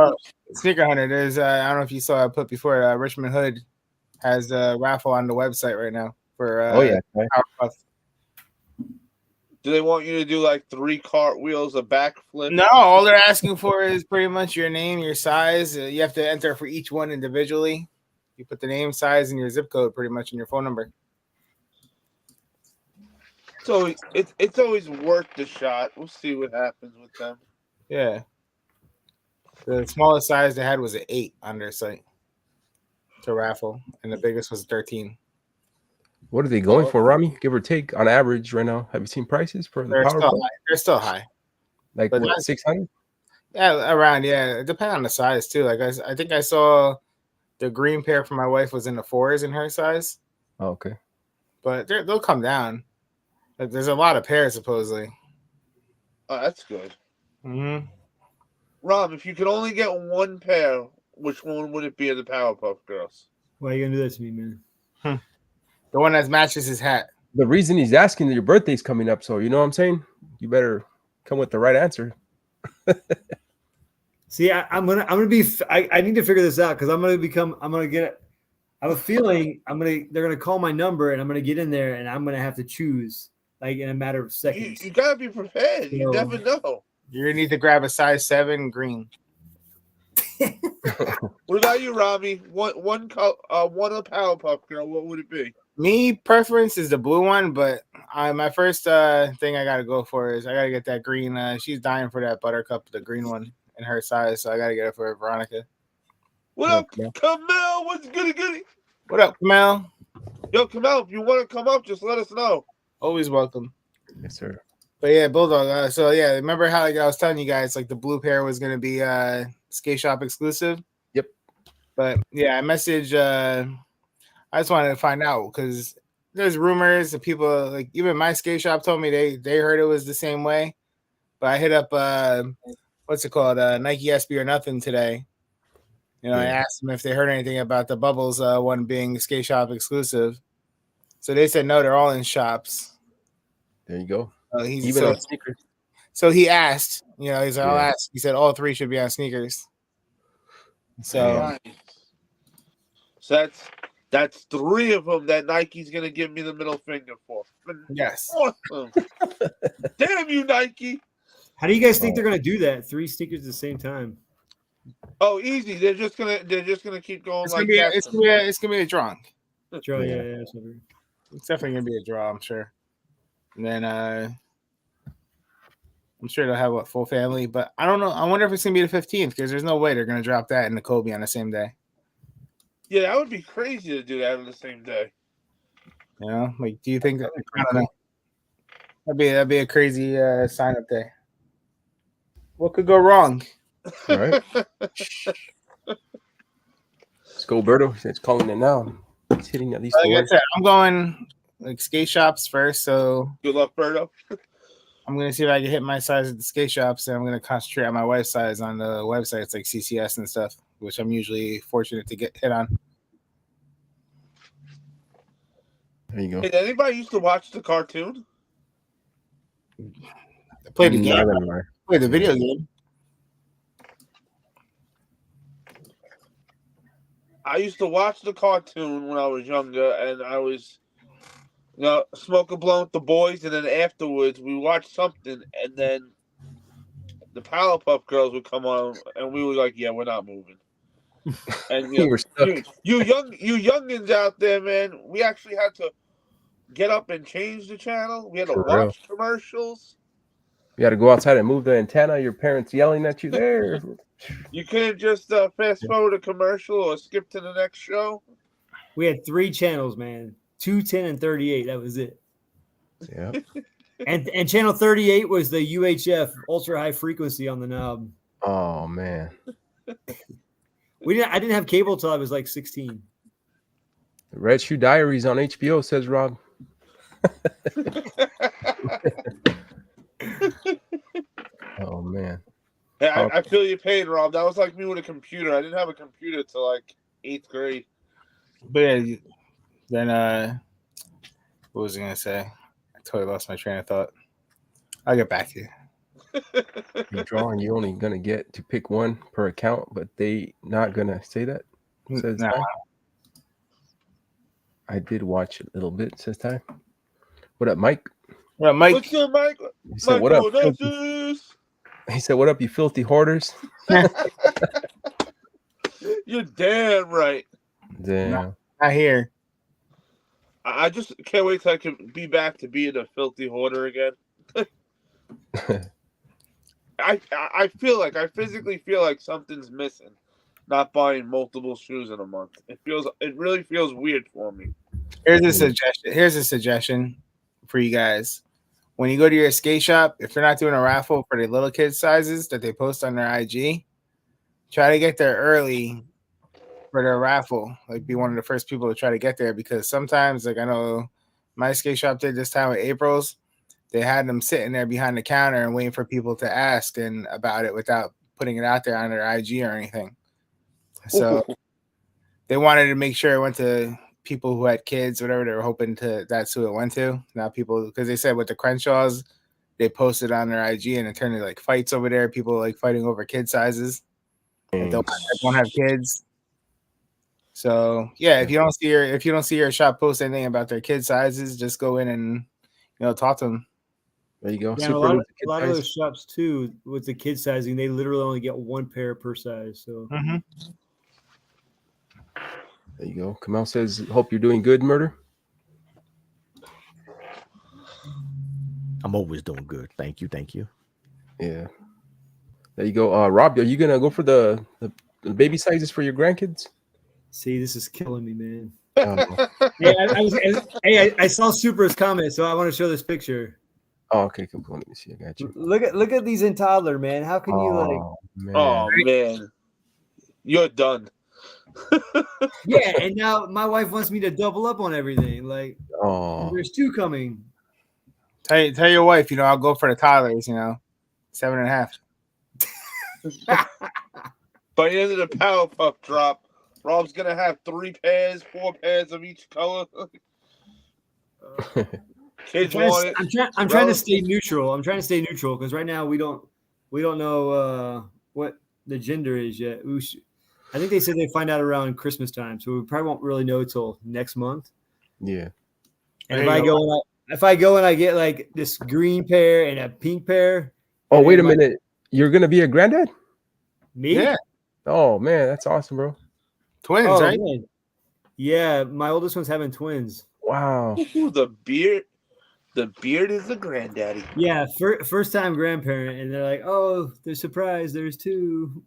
Sneaker Hunter. There's I don't know if you saw I put before. Richmond Hood has a raffle on the website right now for. Powerpuff. Do they want you to do like 3 cartwheels, a backflip? No, all they're asking for is pretty much your name, your size. You have to enter for each one individually. You put the name, size, and your zip code pretty much, and your phone number. So it's always worth the shot. We'll see what happens with them. Yeah. The smallest size they had was an 8 on their site to raffle, and the biggest was 13. What are they going for, Rami? Give or take on average right now. Have you seen prices for the Powerpuff? They're still high. Like what, 600? Yeah, around. Yeah, it depends on the size too. Like I think I saw the green pair for my wife was in the 4s in her size. Oh, okay. But they'll come down. There's a lot of pairs supposedly. Oh, that's good. Mm-hmm. Rob, if you could only get 1 pair, which one would it be of the Powerpuff Girls? Why are you gonna do that to me, man? The one that matches his hat. The reason he's asking that your birthday's coming up, so you know what I'm saying? You better come with the right answer. See, I'm gonna be. I need to figure this out because I'm gonna get it. I have a feeling they're gonna call my number and I'm gonna get in there and I'm gonna have to choose like in a matter of seconds. You gotta be prepared. You never know. You're gonna need to grab a size 7 green. What about you, Robbie? One of the Powerpuff Girl. What would it be? Me preference is the blue one, but my first thing I gotta go for is I gotta get that green. She's dying for that Buttercup, the green one in her size, so I gotta get it for Veronica. What up, Kamel? What's goody? What up, Kamel? Yo, Kamel, if you want to come up, just let us know. Always welcome. Yes, sir. But yeah, Bulldog. So yeah, remember how I was telling you guys like the blue pair was gonna be skate shop exclusive? Yep. But yeah, I messaged. I just wanted to find out because there's rumors of people like even my skate shop told me they heard it was the same way. But I hit up what's it called? Nike SB or nothing today. I asked them if they heard anything about the Bubbles one being skate shop exclusive. So they said no, they're all in shops. There you go. Even on sneakers. So he asked, he's like, I'll ask. He said all 3 should be on sneakers. So, that's 3 of them that Nike's gonna give me the middle finger for. Yes. Awesome. Damn you, Nike. How do you guys think they're gonna do that? 3 sneakers at the same time? Oh, easy. They're just gonna keep going it's like gonna be that. It's gonna be a draw. Draw, yeah. It's definitely gonna be a draw, I'm sure. And then I'm sure they'll have full family, but I don't know. I wonder if it's gonna be the 15th because there's no way they're gonna drop that and the Kobe on the same day. Yeah, that would be crazy to do that on the same day. Like, do you think that? I don't know. That'd be a crazy sign up day. What could go wrong? All right. Let's go, Berto. It's calling it now. It's hitting at least. Like I said, I'm going like skate shops first, so good luck, Berto. I'm gonna see if I can hit my size at the skate shops, and I'm gonna concentrate on my wife's size on the websites like CCS and stuff, which I'm usually fortunate to get hit on. There you go. Did anybody used to watch the cartoon? I played the game. I played the video game. I used to watch the cartoon when I was younger, and I was, smoke a blunt with the boys, and then afterwards we watched something, and then the Powerpuff Girls would come on, and we were like, "Yeah, we're not moving." And you youngins out there, man, we actually had to get up and change the channel. We had to watch commercials. You had to go outside and move the antenna. Your parents yelling at you there. You couldn't just fast forward a commercial or skip to the next show. We had 3 channels, man. 2, 10, and 38. That was it. Yeah. and channel 38 was the UHF ultra high frequency on the knob. Oh man. I didn't have cable till I was like 16. The Red Shoe Diaries on HBO, says Rob. Oh man. Yeah, I feel your pain, Rob. That was like me with a computer. I didn't have a computer till like 8th grade. But yeah, then what was I gonna say? I totally lost my train of thought. I'll get back to you. You're drawing. You're only gonna get to pick 1 per account, but they not gonna say that. Says Nah. Ty. I did watch a little bit. Says Ty. What up, Mike? What up, Mike? What's up, Mike? He said, "What up?" He said, "What up, you filthy hoarders?" You're damn right. Damn. Not here. I just can't wait till I can be back to being a filthy hoarder again. I physically feel like something's missing. Not buying multiple shoes in a month. It really feels weird for me. Here's a suggestion for you guys. When you go to your skate shop, if they're not doing a raffle for the little kids sizes that they post on their IG, try to get there early for their raffle. Like, be one of the first people to try to get there, because sometimes, like, I know my skate shop did this time with April's. They had them sitting there behind the counter and waiting for people to ask about it without putting it out there on their IG or anything. So they wanted to make sure it went to people who had kids, whatever. They were hoping that's who it went to. Not people, because they said with the Crenshaws, they posted on their IG and it turned into like fights over there. People like fighting over kid sizes. Don't have kids. So yeah, if you don't see your shop post anything about their kid sizes, just go in and talk to them. There you go. Yeah, a lot of those shops too, with the kid sizing, they literally only get 1 pair per size. So there you go. Kamal says, "Hope you're doing good, Murder." I'm always doing good. Thank you. Yeah. There you go. Rob, are you gonna go for the baby sizes for your grandkids? See, this is killing me, man. Yeah, I saw Super's comment, so I want to show this picture. Oh, okay, cool. Let me see. I got you. Look at these in toddler, man. How can you like? Man. Oh man, you're done. Yeah, and now my wife wants me to double up on everything. Like, Oh, there's 2 coming. Tell your wife, I'll go for the toddlers, 7.5. By the end of the Powerpuff drop, Rob's gonna have 3 pairs, 4 pairs of each color. Kids want it. I'm trying to stay neutral. I'm trying to stay neutral because right now we don't know what the gender is yet. I think they said they find out around Christmas time, so we probably won't really know till next month. yeah. And if I go and I get like this green pair and a pink pair. Oh, wait a minute. You're gonna be a granddad? Me? Yeah. Oh man, that's awesome, bro. Twins, right? Man. Yeah, my oldest one's having twins. Wow. Ooh, the beard is the granddaddy. Yeah, first time grandparent, and they're like, "Oh, they're surprised. There's 2."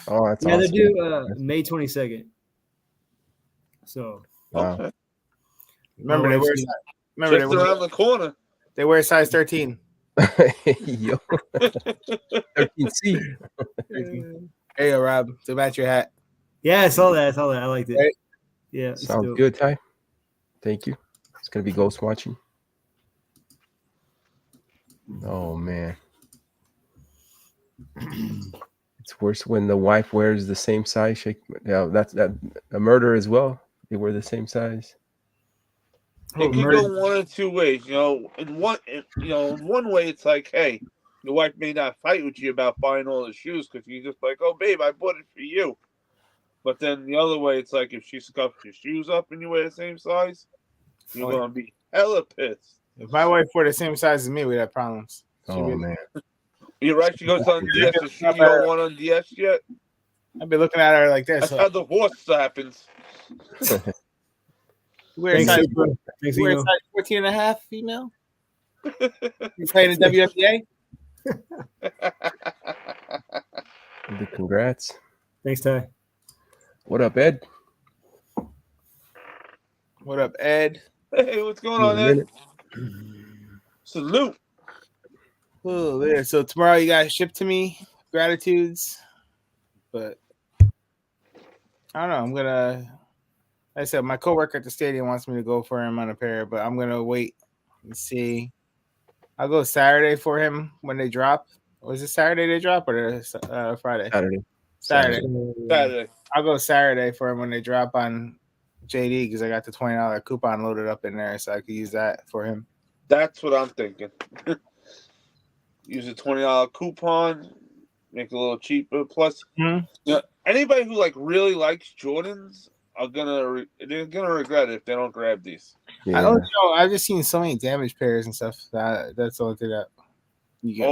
Oh, that's yeah, awesome. they do May 22nd. So Wow. Okay. Remember they wear Just around the corner. They wear size 13. Yo. 13C. Hey, yo, Rob, to match your hat. yeah, I saw that. I liked it. Right. Yeah, Sounds good, Ty. Thank you. It's gonna be ghost watching. Oh man. It's worse when the wife wears the same size. That's a murder as well. They wear the same size. It could go one or two ways. In one way, it's like, hey, your wife may not fight with you about buying all the shoes because you're just like, oh, babe, I bought it for you. But then the other way, it's like if she scuffs your shoes up and you wear the same size, you're gonna be hella pissed. If my wife were the same size as me, we'd have problems. Man. You're right. She goes on DS. So she don't want on DS yet. I'd be looking at her like this. That's how divorce happens. We're a size 14 and a half female. You playing the WNBA? Congrats. Thanks, Ty. What up, Ed? What up, Ed? Hey, what's going on, Ed? Salute. Oh, there. So tomorrow you guys ship to me. Gratitudes. But I don't know. I'm gonna. Like I said, my coworker at the stadium wants me to go for him on a pair, but I'm gonna wait and see. I'll go Saturday for him when they drop. Was it Saturday they drop or Friday? Saturday. I'll go Saturday for him when they drop on JD because I got the $20 coupon loaded up in there, so I could use that for him. That's what I'm thinking. Use a $20 coupon, make it a little cheaper. Plus, anybody who really likes Jordans they're gonna regret it if they don't grab these. Yeah. I don't know. I've just seen so many damaged pairs and stuff. That's the only thing that you get.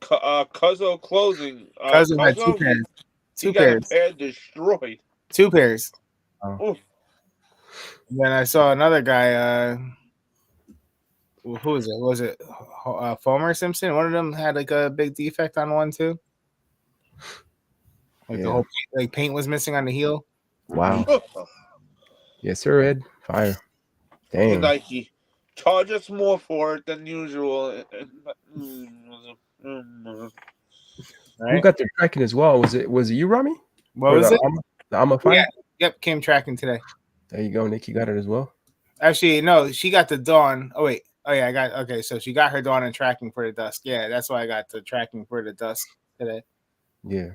Cuzzo clothing. Cuzzo had 2 pairs. He got a pair destroyed. 2 pairs. Oh. And then I saw another guy. Who was it? Was it Fomer Simpson? One of them had a big defect on one too. The whole paint was missing on the heel. Wow. Yes, sir, Ed. Fire. Damn. Nike, charge us more for it than usual. Right? Who got their tracking as well? Was it you, Rami? What was it? The Alma 5? Yeah. Yep, came tracking today. There you go, Nikki got it as well. Actually, no, she got the Dawn. Oh wait. Oh yeah, so she got her Dawn and tracking for the dusk. Yeah, that's why I got the tracking for the dusk today. Yeah.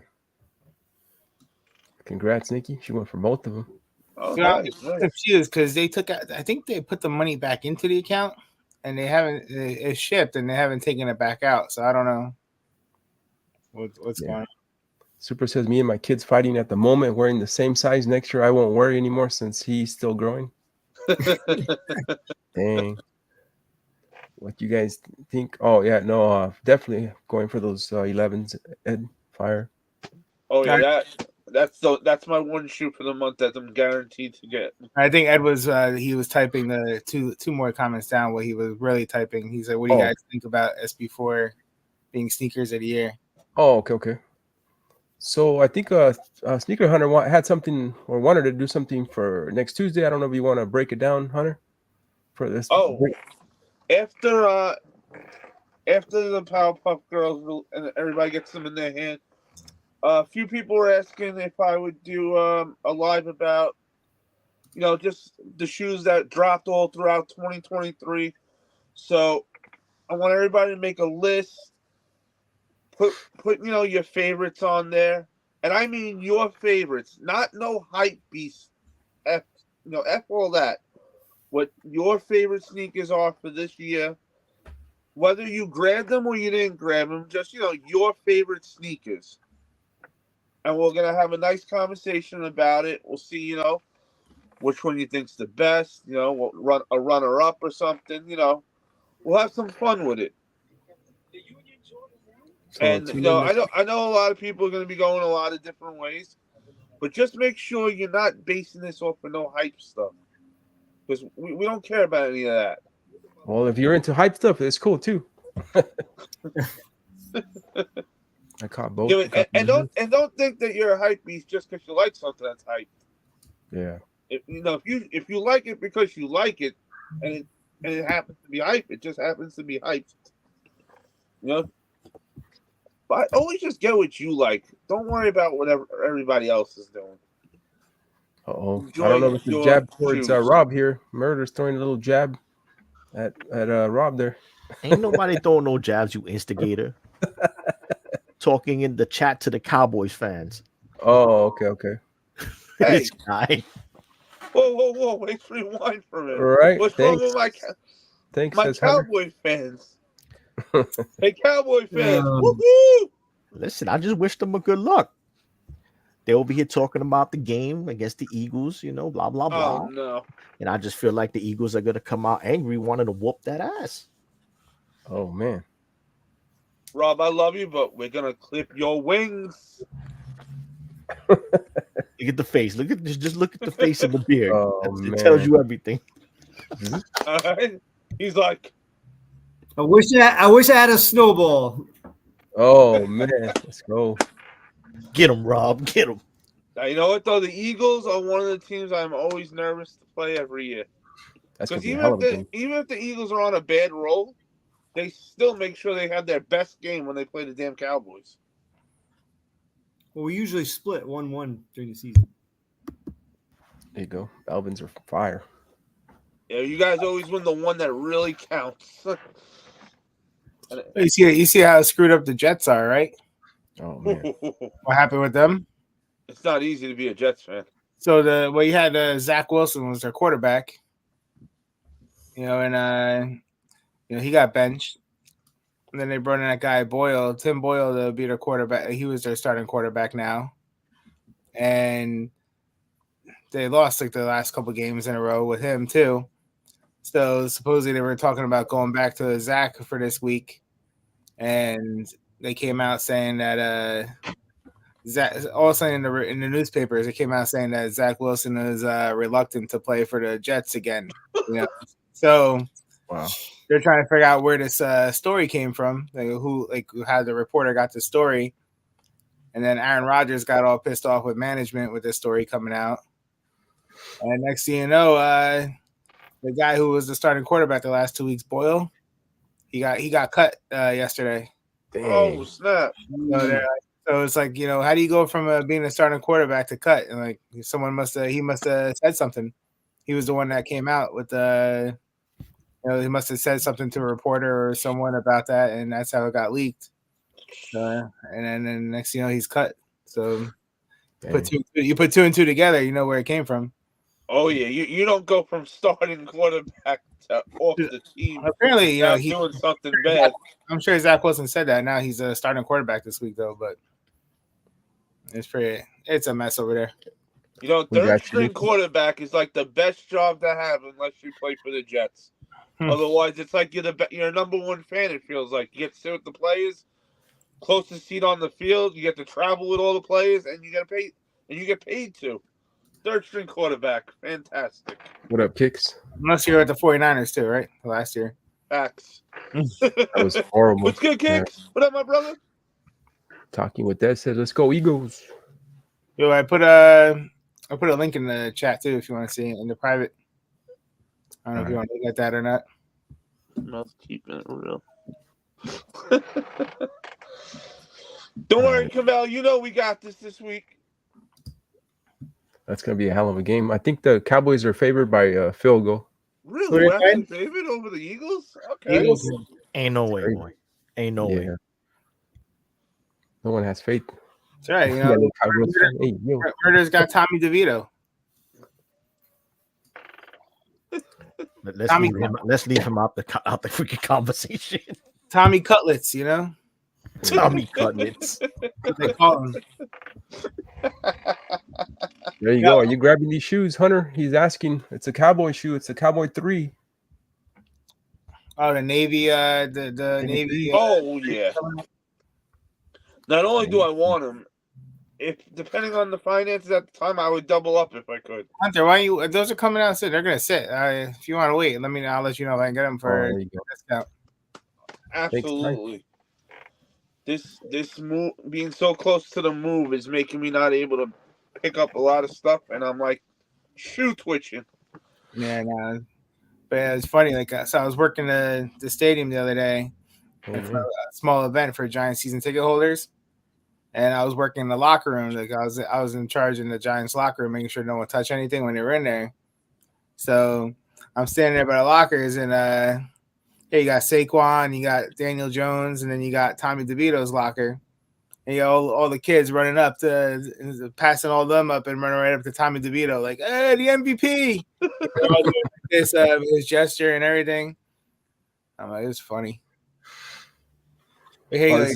Congrats, Nikki. She went for both of them. Oh, I'm confused because they took out. I think they put the money back into the account, and they haven't. It shipped, and they haven't taken it back out. So I don't know what's going on. Super says, me and my kids fighting at the moment, wearing the same size. Next year, I won't worry anymore since he's still growing. Dang. What you guys think? Oh yeah, no, definitely going for those 11s. Ed, fire. Oh yeah, that's my one shoe for the month that I'm guaranteed to get. I think Ed was he was typing the two more comments down. What he was really typing. He said, "What do you guys think about SB4 being sneakers of the year?" Oh, okay. So I think Sneaker Hunter had something or wanted to do something for next Tuesday. I don't know if you want to break it down, Hunter, for this. Oh, after the Powerpuff Girls and everybody gets them in their hand, A few people were asking if I would do a live about, just the shoes that dropped all throughout 2023. So I want everybody to make a list. Put your favorites on there, and I mean your favorites, not no hype beast. F all that. What your favorite sneakers are for this year, whether you grabbed them or you didn't grab them, just your favorite sneakers, and we're gonna have a nice conversation about it. We'll see, which one you think's the best. We'll run a runner up or something. We'll have some fun with it. So And I know a lot of people are going to be going a lot of different ways, but just make sure you're not basing this off of no hype stuff, because we don't care about any of that. Well, if you're into hype stuff, it's cool too. I caught both. And don't think that you're a hype beast just because you like something that's hype. Yeah. If you like it because you like it, and it happens to be hype, it just happens to be hype. But always just get what you like. Don't worry about whatever everybody else is doing. Uh-oh. I don't know if the jab towards Rob here. Murder's throwing a little jab at Rob there. Ain't nobody throwing no jabs, you instigator. Talking in the chat to the Cowboys fans. Oh, okay. Hey. This guy. Whoa. Let's rewind for a minute. Right. What's wrong with my Cowboy fans? Hey, Cowboy fans. Woohoo! Listen, I just wish them a good luck. They're over here talking about the game against the Eagles, blah, blah, blah. Oh, no. And I just feel like the Eagles are going to come out angry, wanting to whoop that ass. Oh, man. Rob, I love you, but we're going to clip your wings. Look at the face. Just look at the face and the beard. Man. It tells you everything. All right. He's like, I wish I had a snowball. Oh man, let's go. Get him, Rob. Get him. Now, you know what though? The Eagles are one of the teams I'm always nervous to play every year. Because even if the Eagles are on a bad roll, they still make sure they have their best game when they play the damn Cowboys. Well, we usually split 1-1 during the season. There you go. Albans are fire. Yeah, you guys always win the one that really counts. You see how screwed up the Jets are, right? Oh man, what happened with them? It's not easy to be a Jets fan. So you had Zach Wilson was their quarterback, and he got benched, and then they brought in that guy Tim Boyle, to be their quarterback. He was their starting quarterback now, and they lost like the last couple games in a row with him too. So supposedly they were talking about going back to Zach for this week, and they came out saying that Zach. All of a sudden in the newspapers, it came out saying that Zach Wilson is reluctant to play for the Jets again. So wow, they're trying to figure out where this story came from, how the reporter got the story, and then Aaron Rodgers got all pissed off with management with this story coming out, and next thing you know, the guy who was the starting quarterback the last 2 weeks, Boyle, he got cut yesterday. Dang. Oh snap! So it's like, how do you go from being a starting quarterback to cut? And like he must have said something. He was the one that came out with he must have said something to a reporter or someone about that, and that's how it got leaked. And then next thing you know, he's cut. So you put two and two together, you know where it came from. Oh yeah, you don't go from starting quarterback to off the team. Apparently, he's doing something bad. I'm sure Zach Wilson said that. Now he's a starting quarterback this week, though. But it's a mess over there. Third string quarterback is like the best job to have unless you play for the Jets. Otherwise, it's like you're a number one fan. It feels like you get to sit with the players, closest seat on the field. You get to travel with all the players, and you get paid to. Third string quarterback. Fantastic. What up, Kicks? Unless you're at the 49ers too, right? Last year. Facts. That was horrible. What's good, Kicks? Yeah. What up, my brother? Talking with that said, let's go Eagles. Yo, I put a link in the chat too if you want to see it in the private. I don't know if you want to look at that or not. I'm not keeping it real. Don't worry, Cavell. You know we got this week. That's gonna be a hell of a game. I think the Cowboys are favored by a field goal. Really? We're actually favored over the Eagles? Okay. Eagles. Ain't no way, crazy. boy. Ain't no way. No one has faith. That's right. You know, Hey, yo. Murder's got Tommy DeVito. Let's leave him out the freaking conversation. Tommy Cutlets, you know? Tommy Cutlets. What they call him. There you go. Are you grabbing these shoes, Hunter? He's asking. It's a Cowboy shoe. It's a Cowboy 3. Oh, the Navy, the Navy. Oh, yeah. Not only do I want them, if depending on the finances at the time, I would double up if I could. Hunter, why you? Those are coming out soon. They're gonna sit. If you want to wait, let me know. I'll let you know if I can get them for a discount. Absolutely. This move, being so close to the move, is making me not able to pick up a lot of stuff, and I'm like shoe twitching. Yeah, no. But it's funny. Like, so I was working the stadium the other day for a small event for Giants season ticket holders. And I was working in the locker room. Like I was in charge in the Giants locker room, making sure no one touched anything when they were in there. So I'm standing there by the lockers, and hey, you got Saquon, you got Daniel Jones, and then you got Tommy DeVito's locker. And you got all the kids running up to passing all them up and running right up to Tommy DeVito, like, hey, the MVP. His gesture and everything. I'm like, it's funny. But hey,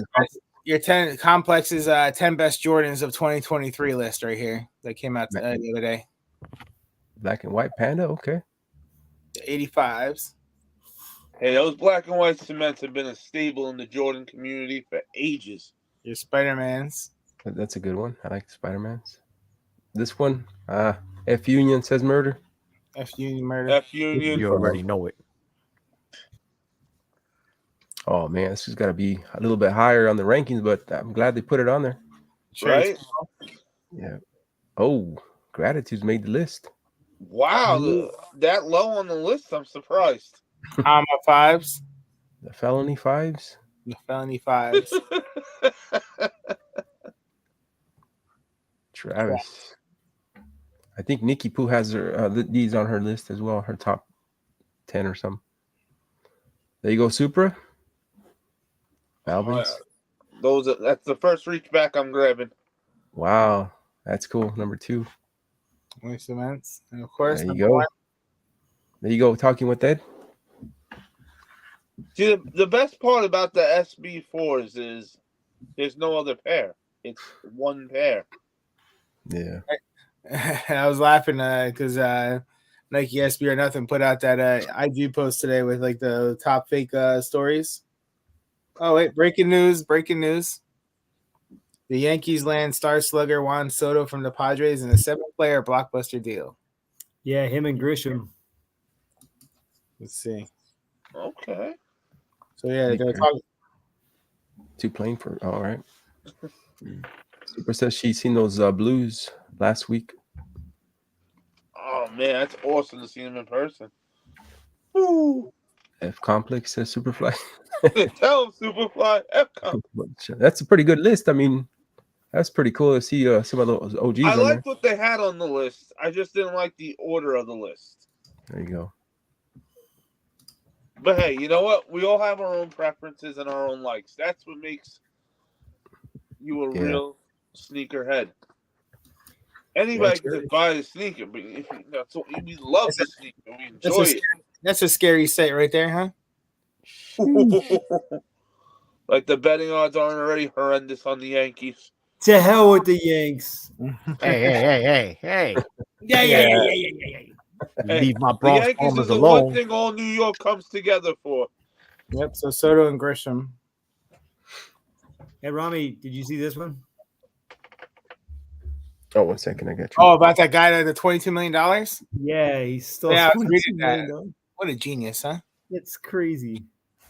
your 10 Complex's 10 best Jordans of 2023 list right here that came out the other day. Black and white Panda, okay. The 85s. Hey, those black and white cements have been a staple in the Jordan community for ages. Your Spider-Mans. That's a good one. I like Spider-Mans. This one, F Union says murder. F Union murder. F Union. You already know it. Oh man, this has got to be a little bit higher on the rankings, but I'm glad they put it on there. Right? Yeah. Oh, Gratitude's made the list. Wow, that low on the list, I'm surprised. Hama 5s. The felony 5s. The felony 5s. Travis. I think Nikki Pooh has her these on her list as well, her top 10 or something. There you go, Supra. Albans. That's the first reach back I'm grabbing. Wow, that's cool. Number 2. Cements. And of course, there you go. 1. There you go, talking with Ed. See, the best part about the SB4s is there's no other pair. It's one pair. Yeah. I was laughing because Nike SB or Nothing put out that IG post today with like the top fake stories. Oh, wait. Breaking news. The Yankees land star slugger Juan Soto from the Padres in a 7-player blockbuster deal. Yeah, him and Grisham. Let's see. Okay. So, yeah, they're talking. 2 playing for, all right. Super says she's seen those Blues last week. Oh, man, that's awesome to see them in person. Woo. F Complex says Superfly. Tell them, Superfly. F Complex. That's a pretty good list. I mean, that's pretty cool to see some of those OGs I on liked there. what they had on the list. I just didn't like the order of the list. There you go. But hey, you know what? We all have our own preferences and our own likes. That's what makes you a real sneakerhead. Anybody can buy a sneaker, but we love the sneaker. We enjoy it. That's a scary sight right there, huh? Like the betting odds aren't already horrendous on the Yankees. To hell with the Yanks. Hey. Yeah. Leave my The Bronx Yankees Bombers is the alone. one thing all New York comes together for. Yep, so Soto and Grisham. Hey, Rami, did you see this one? Oh, 1 second. I got you. Oh, about that guy that the $22 million? Yeah, he's still. Yeah, I was reading that. What a genius, huh? It's crazy.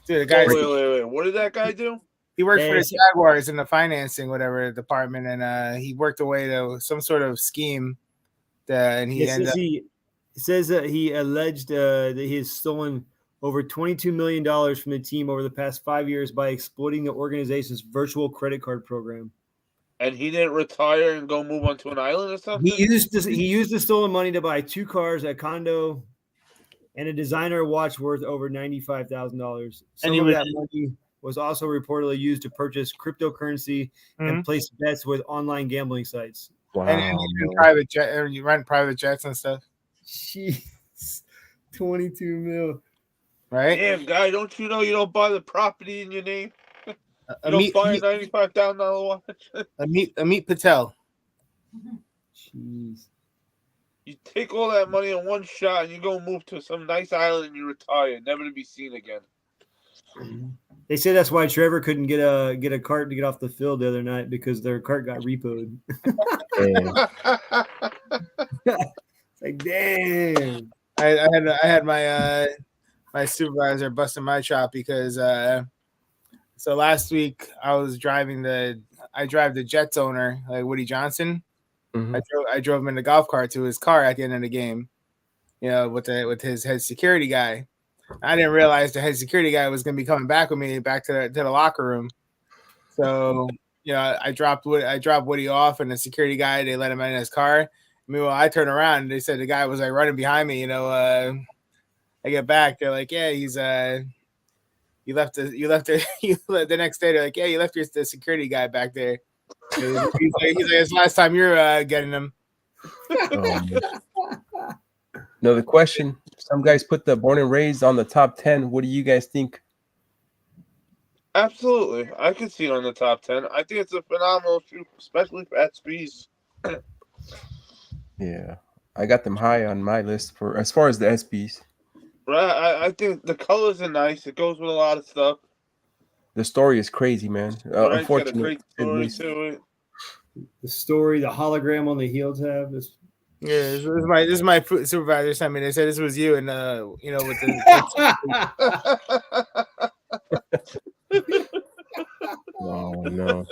Dude, the guy. Wait. What did that guy do? He worked for the Jaguars in the financing, whatever department, and he worked away to some sort of scheme. And he ended up. It says that he alleged that he has stolen over $22 million from the team over the past 5 years by exploiting the organization's virtual credit card program. And he didn't retire and go move onto an island or something? He used the stolen money to buy 2 cars, a condo, and a designer watch worth over $95,000. Some of that money was also reportedly used to purchase cryptocurrency and place bets with online gambling sites. Wow. And you rent private jets and stuff. Jeez. 22 mil. Right? Damn, guy, don't you know you don't buy the property in your name? You don't buy a $95,000 watch? Amit Patel. Jeez. You take all that money in one shot and you go move to some nice island and you retire, never to be seen again. They say that's why Trevor couldn't get a cart to get off the field the other night because their cart got repoed. It's like, damn. I had my supervisor busting my chop because so last week I drive the Jets owner, like Woody Johnson. Mm-hmm. I drove him in the golf cart to his car at the end of the game, with his head security guy. I didn't realize the head security guy was going to be coming back with me back to the locker room. So, I dropped Woody off, and the security guy, they let him in his car. Meanwhile, I turned around and they said the guy was like running behind me. I get back, they're like, "Yeah, he's you left the next day." They're like, "Yeah, you left the security guy back there." He's like, "It's last time you're getting him." Another question. Some guys put the born and raised on the top 10. What do you guys think? Absolutely. I could see it on the top 10. I think it's a phenomenal shoe, especially for SBs. Yeah. I got them high on my list for as far as the SBs. Right. I think the colors are nice. It goes with a lot of stuff. The story is crazy, man. Right, Unfortunately. got a great story to it. The story, the hologram on the heel tab is. Yeah, this is my supervisor sent me. They said this was you, and with the. Oh no.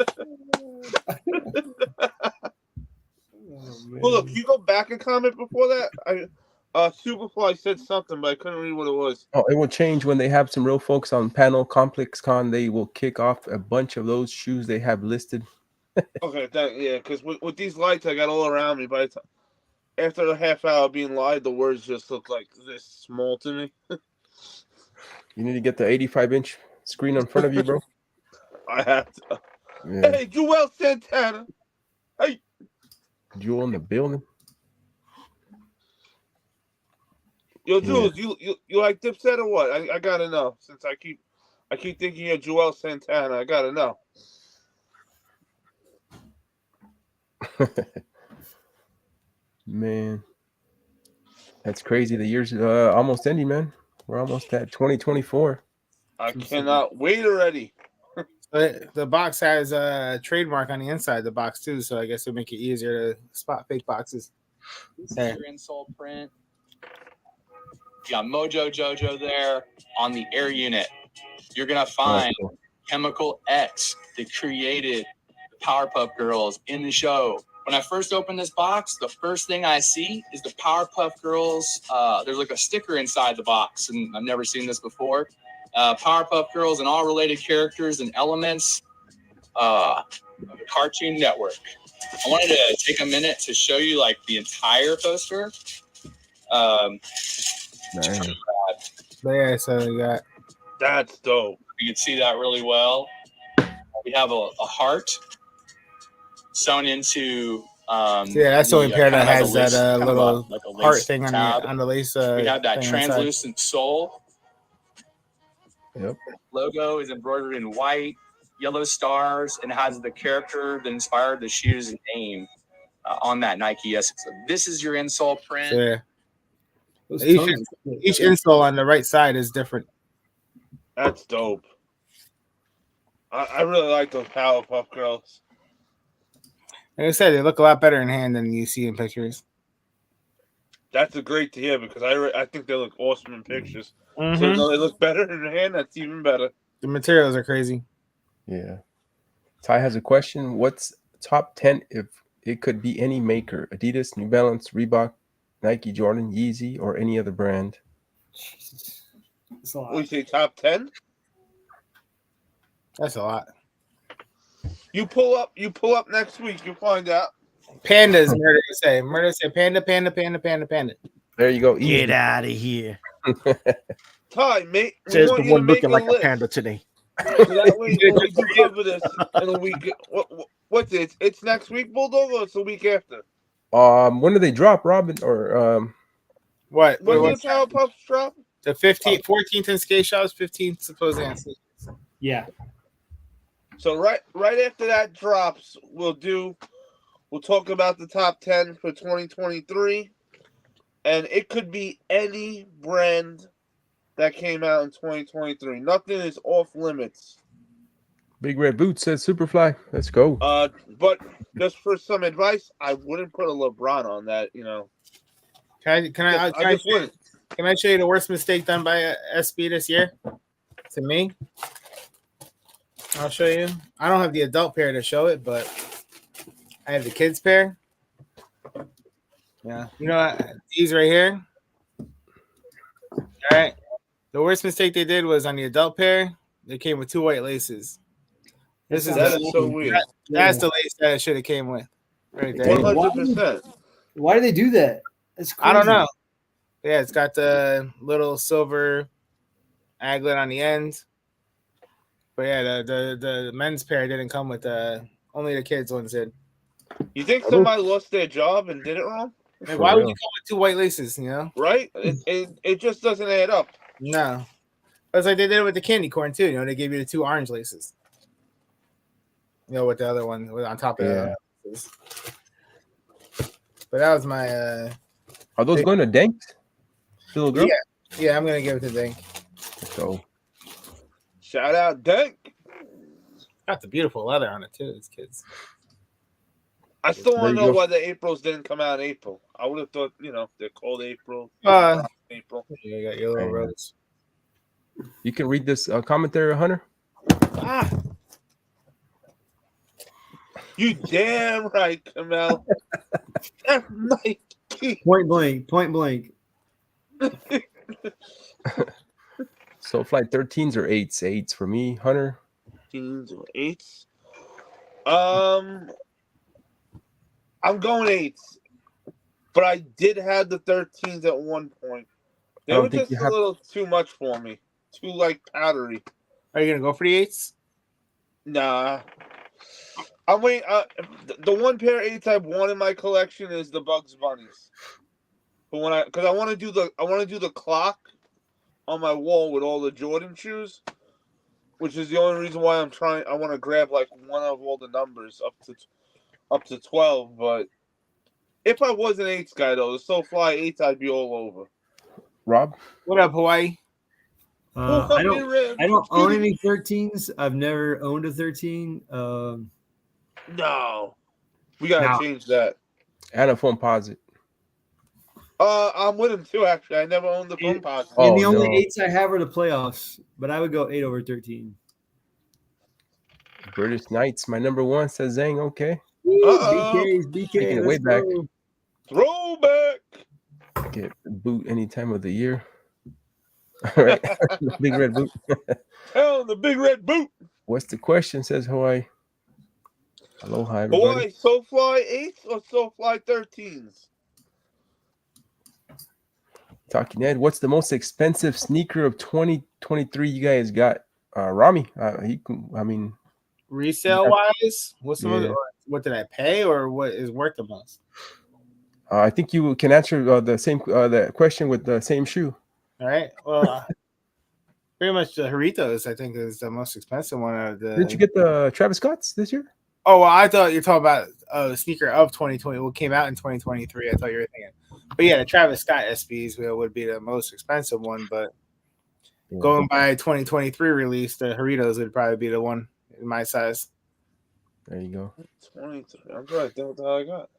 Well, look, you go back and comment before that. Superfly said something, but I couldn't read what it was. Oh, it will change when they have some real folks on panel. Complex Con, they will kick off a bunch of those shoes they have listed. Okay, yeah, because with these lights I got all around me, by the time after a half hour being live, the words just look like this small to me. You need to get the 85-inch screen in front of you, bro. I have to. Yeah. Hey, Joel Santana. Hey, Jewel in the building. yo, Jules, you like Dipset or what? I gotta know since I keep thinking of Joel Santana. I gotta know. Man, that's crazy. The year's almost ending, man. We're almost at 2024. I cannot wait already. The box has a trademark on the inside of the box too, so I guess it'll make it easier to spot fake boxes. This is your insole print. You got Mojo Jojo there on the air unit. You're gonna find Chemical X that created the Powerpuff Girls in the show. When I first opened this box, the first thing I see is the Powerpuff Girls. There's like a sticker inside the box, and I've never seen this before. Powerpuff Girls and all related characters and elements of the Cartoon Network. I wanted to take a minute to show you like the entire poster. Nice. Yeah, so we got. That's dope. You can see that really well. We have a heart sewn into. That's the only pair that has lace, that little a heart thing on the lace. We have that translucent sole. Yep. Logo is embroidered in white, yellow stars, and has the character that inspired the shoes name on that Nike. Yes, so this is your insole print. So, yeah. Each insole on the right side is different. That's dope. I really like those Powerpuff Girls. Like I said, they look a lot better in hand than you see in pictures. That's great to hear because I think they look awesome in pictures. Mm-hmm. So no, they look better in hand. That's even better. The materials are crazy. Yeah. Ty has a question. What's top 10 if it could be any maker? Adidas, New Balance, Reebok, Nike, Jordan, Yeezy, or any other brand? Jesus. It's a lot. We say top 10. That's a lot. You pull up next week. You'll find out. Pandas, Murder say. Murder say panda, panda, panda, panda, panda. There you go. Get Easy. out of here. Ty, mate, we Says the want you to one make looking a like a list. panda today. So that way, when we do cover this in a week, what's it? It's next week, Bulldog, or it's the week after? When do they drop, Robin? Or What? When What's did the Powerpuffs drop? the 15th, 14th in skate shops, 15th supposedly on skate. Yeah. So right after that drops, we'll talk about the top 10 for 2023, and it could be any brand that came out in 2023. Nothing is off limits. Big Red Boot says Superfly. Let's go. But just for some advice, I wouldn't put a LeBron on that. You know, Can I show you the worst mistake done by SB this year? To me, I'll show you. I don't have the adult pair to show it, but I have the kids pair. Yeah, you know these right here. All right. The worst mistake they did was on the adult pair. They came with 2 white laces. That is so weird. That's the lace that it should have came with. Right there. 100%. Why do they do that? It's crazy. I don't know. Yeah, it's got the little silver aglet on the end. But yeah, the men's pair didn't come with only the kids ones did. You think somebody lost their job and did it wrong? Like, why would you come with 2 white laces? You know, right? It just doesn't add up. No, it's like they did it with the candy corn too. You know, they gave you the 2 orange laces. You know, with the other one was on top of that. But that was my. Are those going to Dank? Little girl? Yeah, I'm gonna give it to Dank. Let's go. Shout out Dank. Got the beautiful leather on it too. These kids. I still want to know why the Aprils didn't come out in April. I would have thought, they're called April. April. You got your little rose. You can read this commentary, Hunter. You damn right, Kamel. That's my key. Point blank. So flight 13s or 8s? 8s for me, Hunter. 13s or 8s. I'm going 8s. But I did have the 13s at one point. They were just a little too much for me. Too powdery. Are you gonna go for the 8s? Nah. I'm waiting. The one pair of 8s I want in my collection is the Bugs Bunnies. But because I want to do the clock on my wall with all the Jordan shoes, which is the only reason why I want to grab one of all the numbers up to 12. But if I was an 8s guy though, the SoFly 8s, I'd be all over. Rob, what up, Hawaii? I don't own any 13s. I've never owned a 13. No, we gotta change that. And a phone posit. I'm with him too. Actually, I never owned the phone posit. And the only 8s I have are the playoffs, but I would go 8 over 13. British Knights, my number 1 says Zang. Okay. BKs. Taking it way back. Throwback. Get boot any time of the year. All right. Big Red Boot. Hell, the Big Red Boot. What's the question? Says Hawaii. Aloha, everybody. Hawaii, SoFly 8s or SoFly 13s? Talking Ed, what's the most expensive sneaker of 2023 you guys got? Rami. Resale wise, what did I pay or what is worth the most? I think you can answer the same the question with the same shoe. All right. Well, pretty much the Doritos, I think, is the most expensive one out of the. Didn't you get the Travis Scotts this year? Oh, well, I thought you were talking about a sneaker of 2020. What came out in 2023? I thought you were thinking. But yeah, the Travis Scott SBs would be the most expensive one. But going by 2023 release, the Doritos would probably be the one in my size. There you go. 23. I'm trying to think what the hell I got.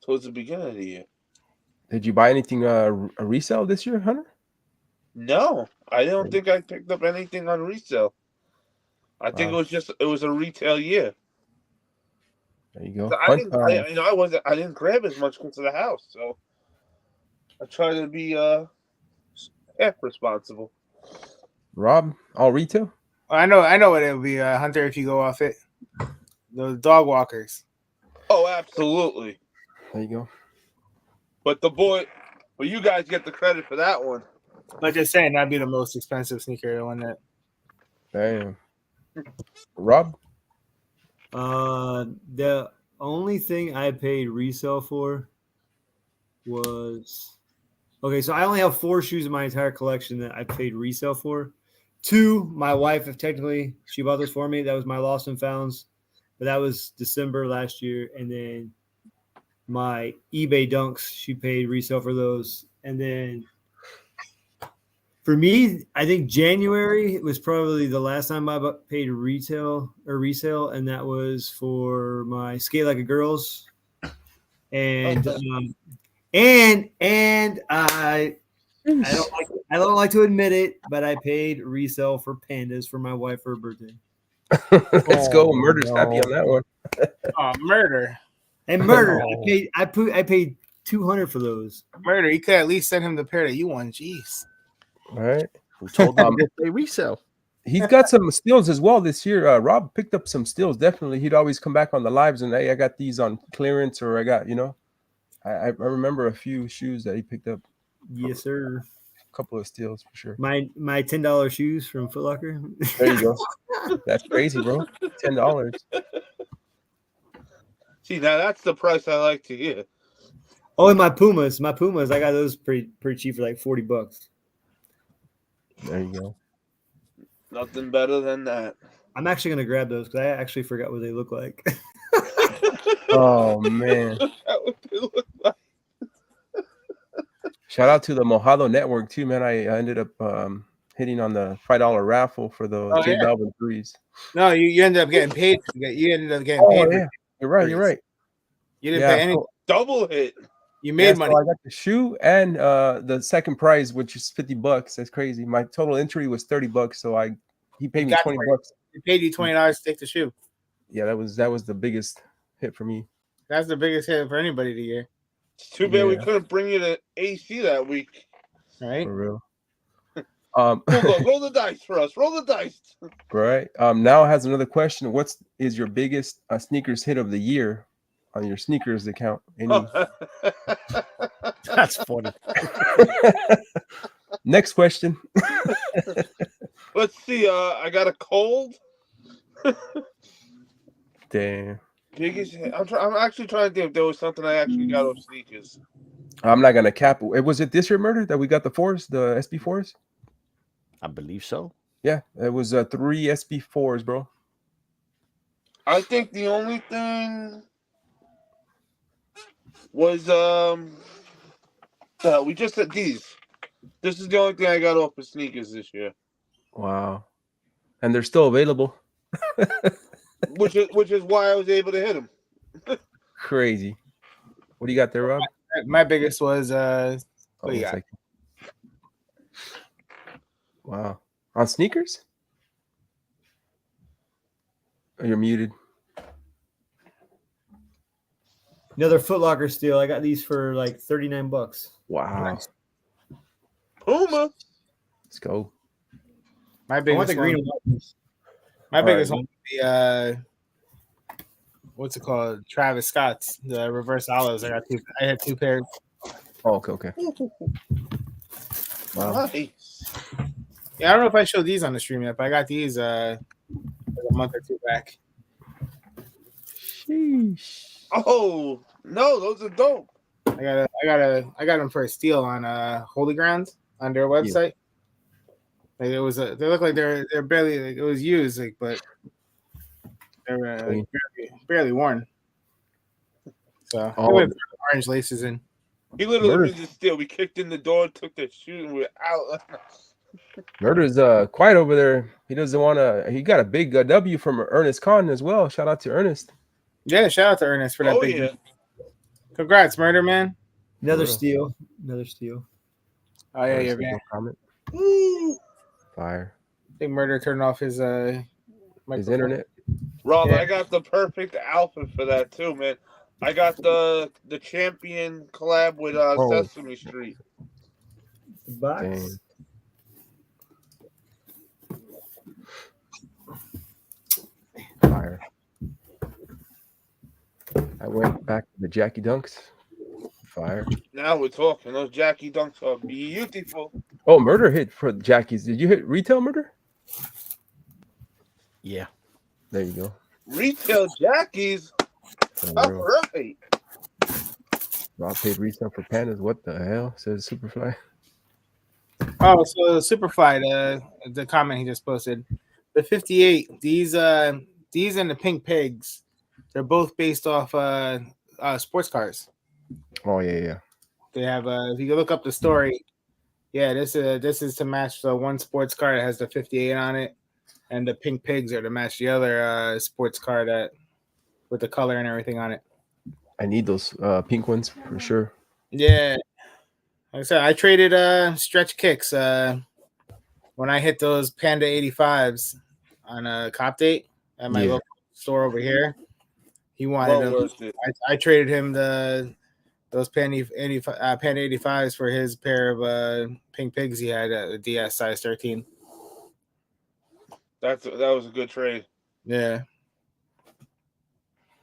Towards the beginning of the year. Did you buy anything a resale this year, Hunter? No, I don't think I picked up anything on resale. I think it was a retail year. There you go. So I didn't grab as much into the house, so I try to be half responsible. Rob, all retail? I know what it would be, Hunter, if you go off it. Those dog walkers. Oh, absolutely. There you go. But you guys get the credit for that one. But just saying, that'd be the most expensive sneaker one that. Damn. Rob? The only thing I paid resale for was okay. So I only have 4 shoes in my entire collection that I paid resale for. 2, my wife, if technically she bought those for me, that was my lost and founds, but that was December last year. And then my eBay dunks, she paid resale for those. And then for me, I think January was probably the last time I paid retail or resale, and that was for my Skate Like a Girls. And I don't like to admit it, but I paid resale for pandas for my wife for her birthday. Let's go. Murder's happy on that one. Oh, murder. And murder. I paid $200 for those. Murder. You could at least send him the pair that you want. Jeez. All right. Who told them that they resell? He's got some steals as well this year. Rob picked up some steals. Definitely. He'd always come back on the lives and, hey, I got these on clearance, or I got, I remember a few shoes that he picked up. Yes, sir. A couple of steals for sure. My $10 shoes from Foot Locker. There you go. That's crazy, bro. $10. See, now that's the price I like to hear. Oh, and my Pumas, I got those pretty cheap for like $40. There you go. Nothing better than that. I'm actually gonna grab those because I actually forgot what they look like. Oh man! Shout out to the Mojado Network too, man. I ended up hitting on the $5 raffle for the J Balvin threes. No, you ended up getting paid. You ended up getting paid. Yeah, you're right. You didn't pay any. Double hit. You made money. So I got the shoe and the second prize, which is $50. That's crazy. My total entry was $30, so he paid me $20. He paid you $20 to take the shoe. Yeah, that was the biggest hit for me. That's the biggest hit for anybody the year. It's too bad we couldn't bring you to AC that week. Right? For real. Roll the dice for us. Roll the dice. Right. Now has another question. What is your biggest sneakers hit of the year on your sneakers account? That's funny. Next question. Let's see. I got a cold. Damn. Biggest hit. I'm actually trying to think if there was something I actually got off sneakers. I'm not gonna cap it. Was it this year, Murder, that we got the SB4s? I believe so. Yeah, it was 3 SB4s, bro. I think the only thing was we just said these. This is the only thing I got off of sneakers this year. Wow. And they're still available. which is why I was able to hit them. Crazy. What do you got there, Rob? My biggest was what do you got? Wow. On sneakers? Oh, you're muted. Another Foot Locker steal. I got these for like $39. Wow. Nice. Puma. Let's go. My biggest one. My biggest one would be what's it called? Travis Scott's, the reverse olives. I had 2 pairs. Oh, okay. Wow. Nice. Yeah, I don't know if I showed these on the stream yet, but I got these a month or 2 back. Sheesh. Oh no, those are dope. I got them for a steal on Holy Ground on their website. Like it was they look like they're barely, like it was used, like, but they're barely worn. So with orange laces in. He literally was just steal. We kicked in the door, took the shoe, and we're out. Murder's quiet over there. He doesn't want to. He got a big W from Ernest Kahn as well. Shout out to Ernest. Yeah, shout out to Ernest for that big. Congrats, Murder Man. Another steal. Oh yeah, you're man. Comment. Fire. I think Murder turned off his internet. Rob, I got the perfect outfit for that too, man. I got the champion collab with Sesame Street. Box. I went back to the Jackie Dunks. Fire. Now we're talking. Those Jackie Dunks are beautiful. Oh, murder hit for Jackie's. Did you hit retail murder? Yeah. There you go. Retail Jackies. All right. I paid retail for pandas. What the hell? Says Superfly. Oh, so Superfly, the comment he just posted, the 58. These and the pink pigs, they're both based off sports cars. Oh yeah. They have if you look up the story, yeah, this is to match the one sports car that has the 58 on it, and the pink pigs are to match the other sports car that with the color and everything on it. I need those pink ones for sure. Yeah. Like I said, I traded stretch kicks when I hit those Panda 85s on a cop date at my local store over here. He wanted them. I traded him those Panda 85s for his pair of pink pigs he had at the DS size 13. That was a good trade. Yeah.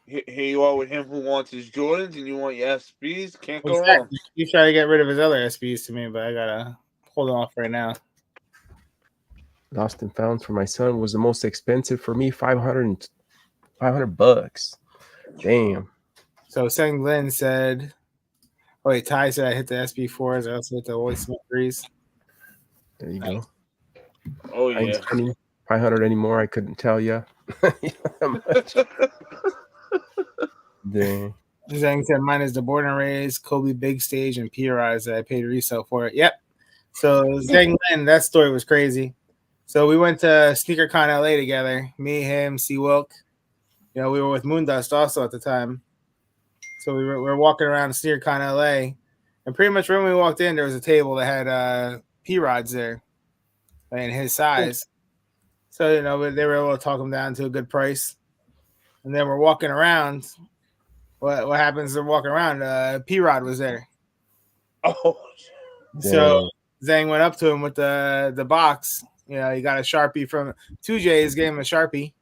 Here you are with him who wants his Jordans and you want your SBs. Can't go wrong. He's trying to get rid of his other SBs to me, but I gotta hold off right now. Lost and found for my son was the most expensive for me. $500. Damn. So Sang Lin said, "Oh wait, Ty said I hit the SB4s. I also hit the Always Smoke 3s." There you go. Oh yeah. I ain't spending 500 anymore. I couldn't tell you. How much. Dang. Zhang said mine is the Born and Raised, Kobe Big Stage, and PRIs that I paid resale for it. Yep. So Zhang Lin, that story was crazy. So we went to SneakerCon LA together. Me, him, C Wilk. You know, we were with Moondust also at the time. So we were walking around SneakerCon LA, and pretty much when we walked in, there was a table that had P-Rods there, in his size. So, you know, they were able to talk him down to a good price. And then we're walking around. What happens? They're walking around. P-Rod was there. Oh, so Zhang went up to him with the box. You know, he got a Sharpie from 2J's, gave him a Sharpie,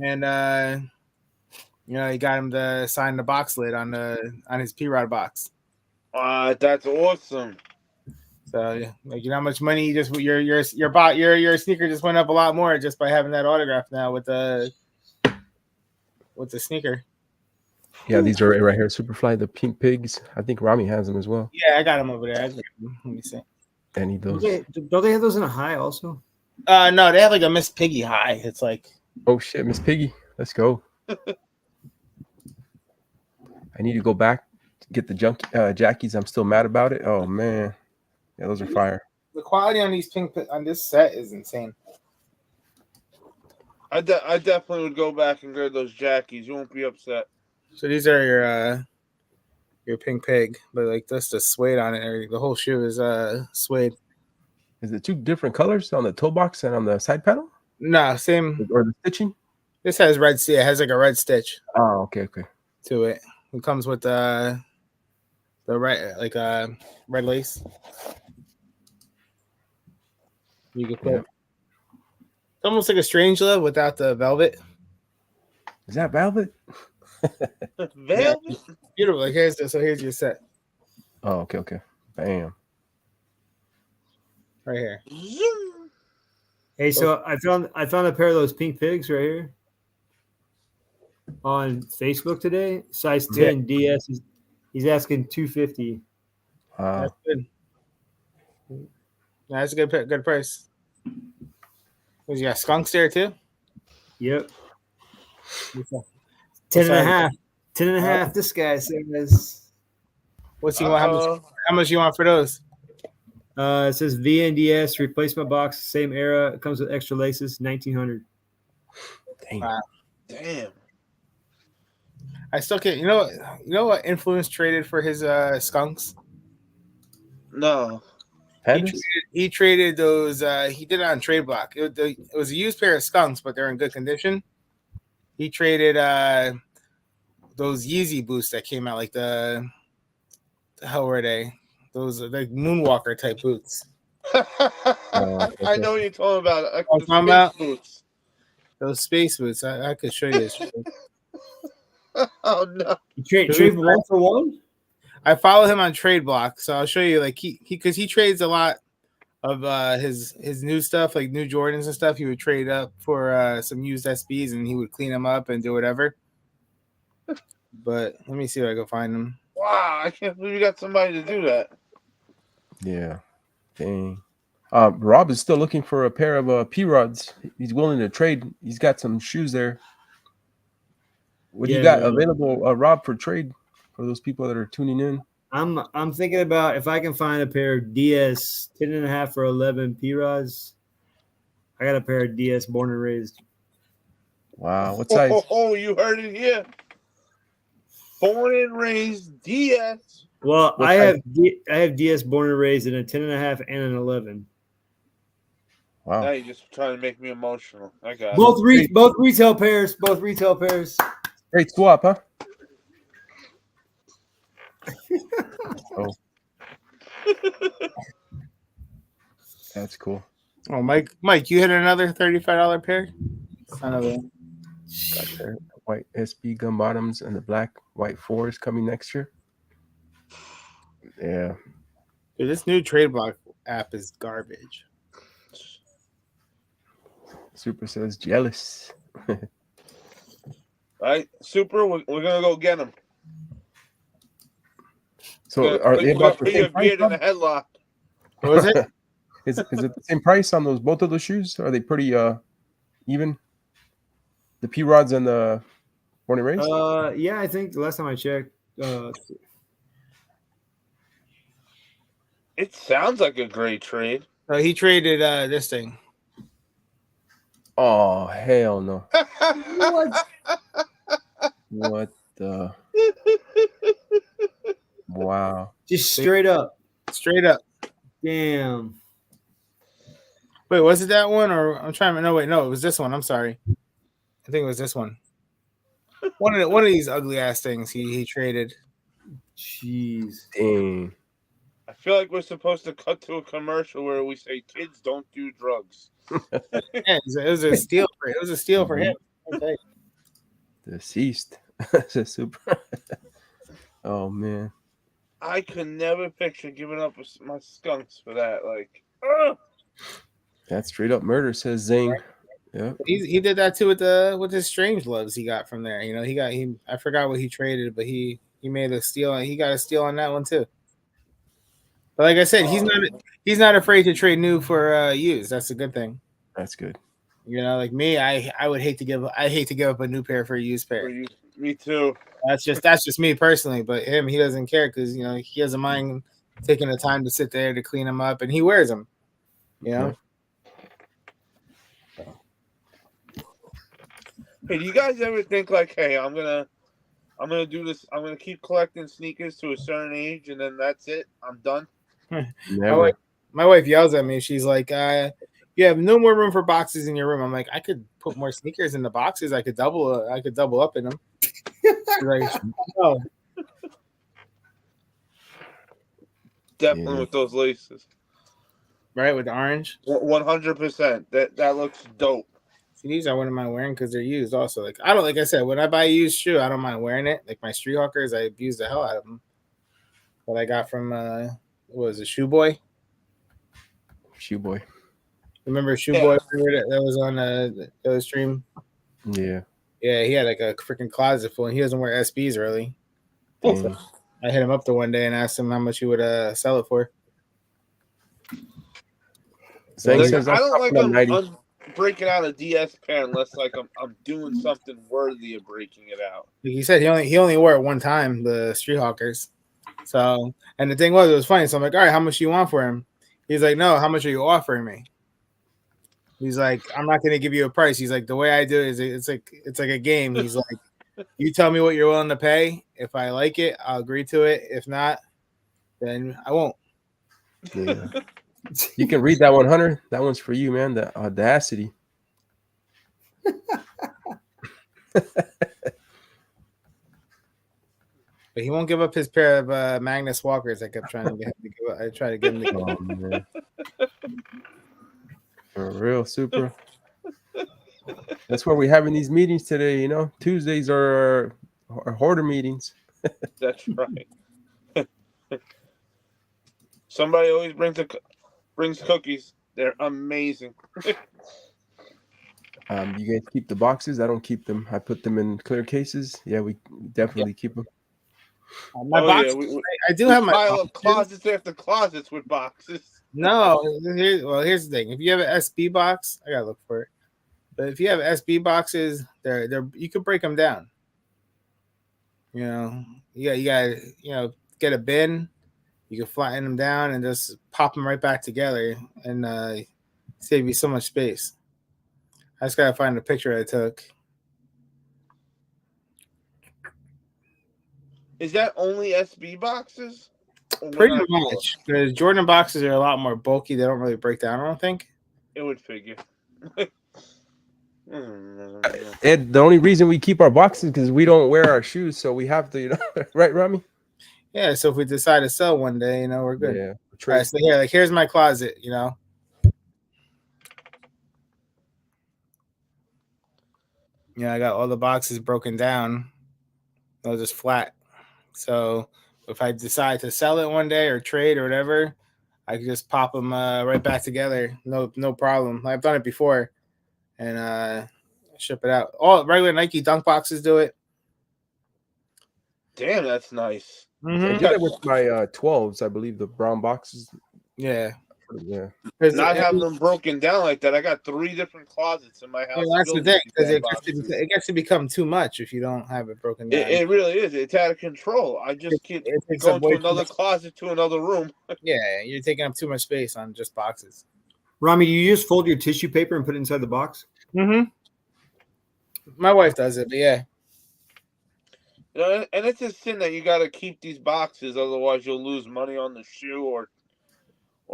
and you know, he got him to sign the box lid on his P-Rod box. That's awesome. So, like, you know how much money you just your sneaker just went up a lot more just by having that autograph now with the sneaker. Yeah, these are right here. Superfly, the pink pigs. I think Rami has them as well. Yeah, I got them over there. Let me see. I need those. Don't they have those in a high also? No, they have like a Miss Piggy high. It's like, oh shit, Miss Piggy. Let's go. I need to go back get the Jackies. I'm still mad about it. Oh man, yeah, those are fire. The quality on these on this set is insane. I definitely would go back and grab those Jackies. You won't be upset. So these are your pink pig, but like that's the suede on it. The whole shoe is suede. Is it two different colors on the toe box and on the side panel? No, same. Or the stitching? This has red. It has like a red stitch. Oh, okay. To it. It comes with the red, like red lace. You can put. It's almost like a Strange Love without the velvet. Is that velvet? Velvet? Yeah, beautiful. Like here's your set. Oh, okay. Bam. Right here. Hey, so I found a pair of those pink pigs right here on Facebook today. Size 10 DS. He's asking $250. That's good. That's a good price. Was you got skunks there too? Yep. 10.5. 10.5. This guy says. What's he want? How much you want for those? It says VNDS replacement box, same era. It comes with extra laces, $1,900. Damn. I still can't. You know what Influence traded for his skunks? No. He traded those. He did it on Trade Block. It was a used pair of skunks, but they're in good condition. He traded those Yeezy boots that came out, like the hell were they? Those are like Moonwalker type boots. I know what you're talking about. I'm talking about boots. Those space boots. I could show you this. Oh no! You trade one for one. I follow him on Trade Block, so I'll show you. Like he because he trades a lot of his new stuff, like new Jordans and stuff. He would trade up for some used SBs, and he would clean them up and do whatever. But let me see if I can find them. Wow, I can't believe you got somebody to do that. Yeah, dang. Rob is still looking for a pair of P-Rods. He's willing to trade. He's got some shoes there. What do you got available, Rob, for trade for those people that are tuning in? I'm thinking about if I can find a pair of DS 10.5 for 11 P-Rods. I got a pair of DS Born and Raised. Wow, what size? Oh, you heard it here. Born and Raised DS. Well, I have DS Born and Raised in a 10.5 and an 11. Wow. Now you're just trying to make me emotional. I got both retail pairs. Both retail pairs. Great swap, huh? Oh. That's cool. Oh, Mike, you hit another $35 pair. Son of a... Got their white SB gun bottoms and the black white fours coming next year. Yeah. Dude, this new Trade Block app is garbage. Super says jealous. All right, Super, we're gonna go get them. So are they about the same price? In a headlock. What was it? Is it the same price on both of those shoes? Are they pretty even? The P-Rods and the Born and Raised? Yeah, I think the last time I checked. It sounds like a great trade. He traded this thing. Oh, hell no. What? What the? Wow. Just straight up. Straight up. Damn. Wait, was it that one? Or I'm trying to no, it was this one. I'm sorry. I think it was this one. One of these ugly ass things he traded. Jeez. Dang. I feel like we're supposed to cut to a commercial where we say kids don't do drugs. Yeah, it was a steal for him. Okay. Deceased. Super. Oh man. I could never picture giving up my skunks for that. Like, that's straight up murder, says Zing. Right. Yeah. He did that too with his Strange Loves he got from there. You know, I forgot what he traded, but he made a steal. He got a steal on that one too. But like I said, he's not afraid to trade new for used. That's a good thing. That's good. You know, like me, I hate to give up a new pair for a used pair. Me too. That's just me personally. But him, he doesn't care because you know he doesn't mind taking the time to sit there to clean them up, and he wears them. You know. Yeah. Hey, do you guys ever think like, hey, I'm gonna do this. I'm gonna keep collecting sneakers to a certain age, and then that's it. I'm done. My wife yells at me. She's like, "You have no more room for boxes in your room." I'm like, "I could put more sneakers in the boxes. I could double up in them." Like, oh. Definitely with those laces. Right, with the orange. 100%. That looks dope. See, these I wouldn't mind wearing because they're used. Also, like I said, when I buy a used shoe, I don't mind wearing it. Like my Street Hawkers, I abuse the hell out of them. What I got from what was it, Shoe Boy? Shoe Boy. Remember Shoe Boy that was on the stream? Yeah. Yeah, he had like a freaking closet full, and he doesn't wear SBs really. So I hit him up the one day and asked him how much he would sell it for. So I don't like I'm breaking out a DS pair unless like I'm doing something worthy of breaking it out. Like he said he only wore it one time, the Street Hawkers. So, and the thing was, it was funny. So I'm like, all right, how much do you want for him? He's like, no, how much are you offering me? He's like, I'm not going to give you a price. He's like, the way I do it is it's like a game. He's like, you tell me what you're willing to pay. If I like it, I'll agree to it. If not, then I won't. Yeah. You can read that 100. That one's for you, man. The audacity. But he won't give up his pair of Magnus Walkers. I kept trying to get him to give up. I tried to get him to give up. Man. For real, Super. That's why we're having these meetings today. You know, Tuesdays are hoarder meetings. That's right. Somebody always brings cookies. They're amazing. You guys keep the boxes? I don't keep them. I put them in clear cases. Yeah, we definitely keep them. My box. Yeah, I do we have my pile up boxes. closets after closets with boxes. No, here's the thing. If you have an SB box, I gotta look for it. But if you have SB boxes, they're you can break them down. You know, you gotta get a bin. You can flatten them down and just pop them right back together and save you so much space. I just gotta find the picture I took. Is that only SB boxes? Pretty much, because Jordan boxes are a lot more bulky. They don't really break down, I don't think. It would figure. Ed, the only reason we keep our boxes because we don't wear our shoes, so we have to, right, Rami? Yeah, so if we decide to sell one day, we're good. Yeah. All right, so here's my closet, I got all the boxes broken down. They're just flat. So if I decide to sell it one day or trade or whatever, I can just pop them right back together. No problem. I've done it before and ship it out. All regular Nike Dunk boxes do it. Damn, that's nice. Mm-hmm. I did it with my 12s, I believe, the brown boxes. Yeah. Yeah. Not having them broken down like that. I got 3 different closets in my house. Yeah, that's the thing, because it gets to become too much if you don't have it broken down. It really is. It's out of control. I just keep going to another closet to another room. Yeah, you're taking up too much space on just boxes. Rami, you just fold your tissue paper and put it inside the box? Mm-hmm. My wife does it, but yeah. And it's a sin that you got to keep these boxes, otherwise you'll lose money on the shoe, or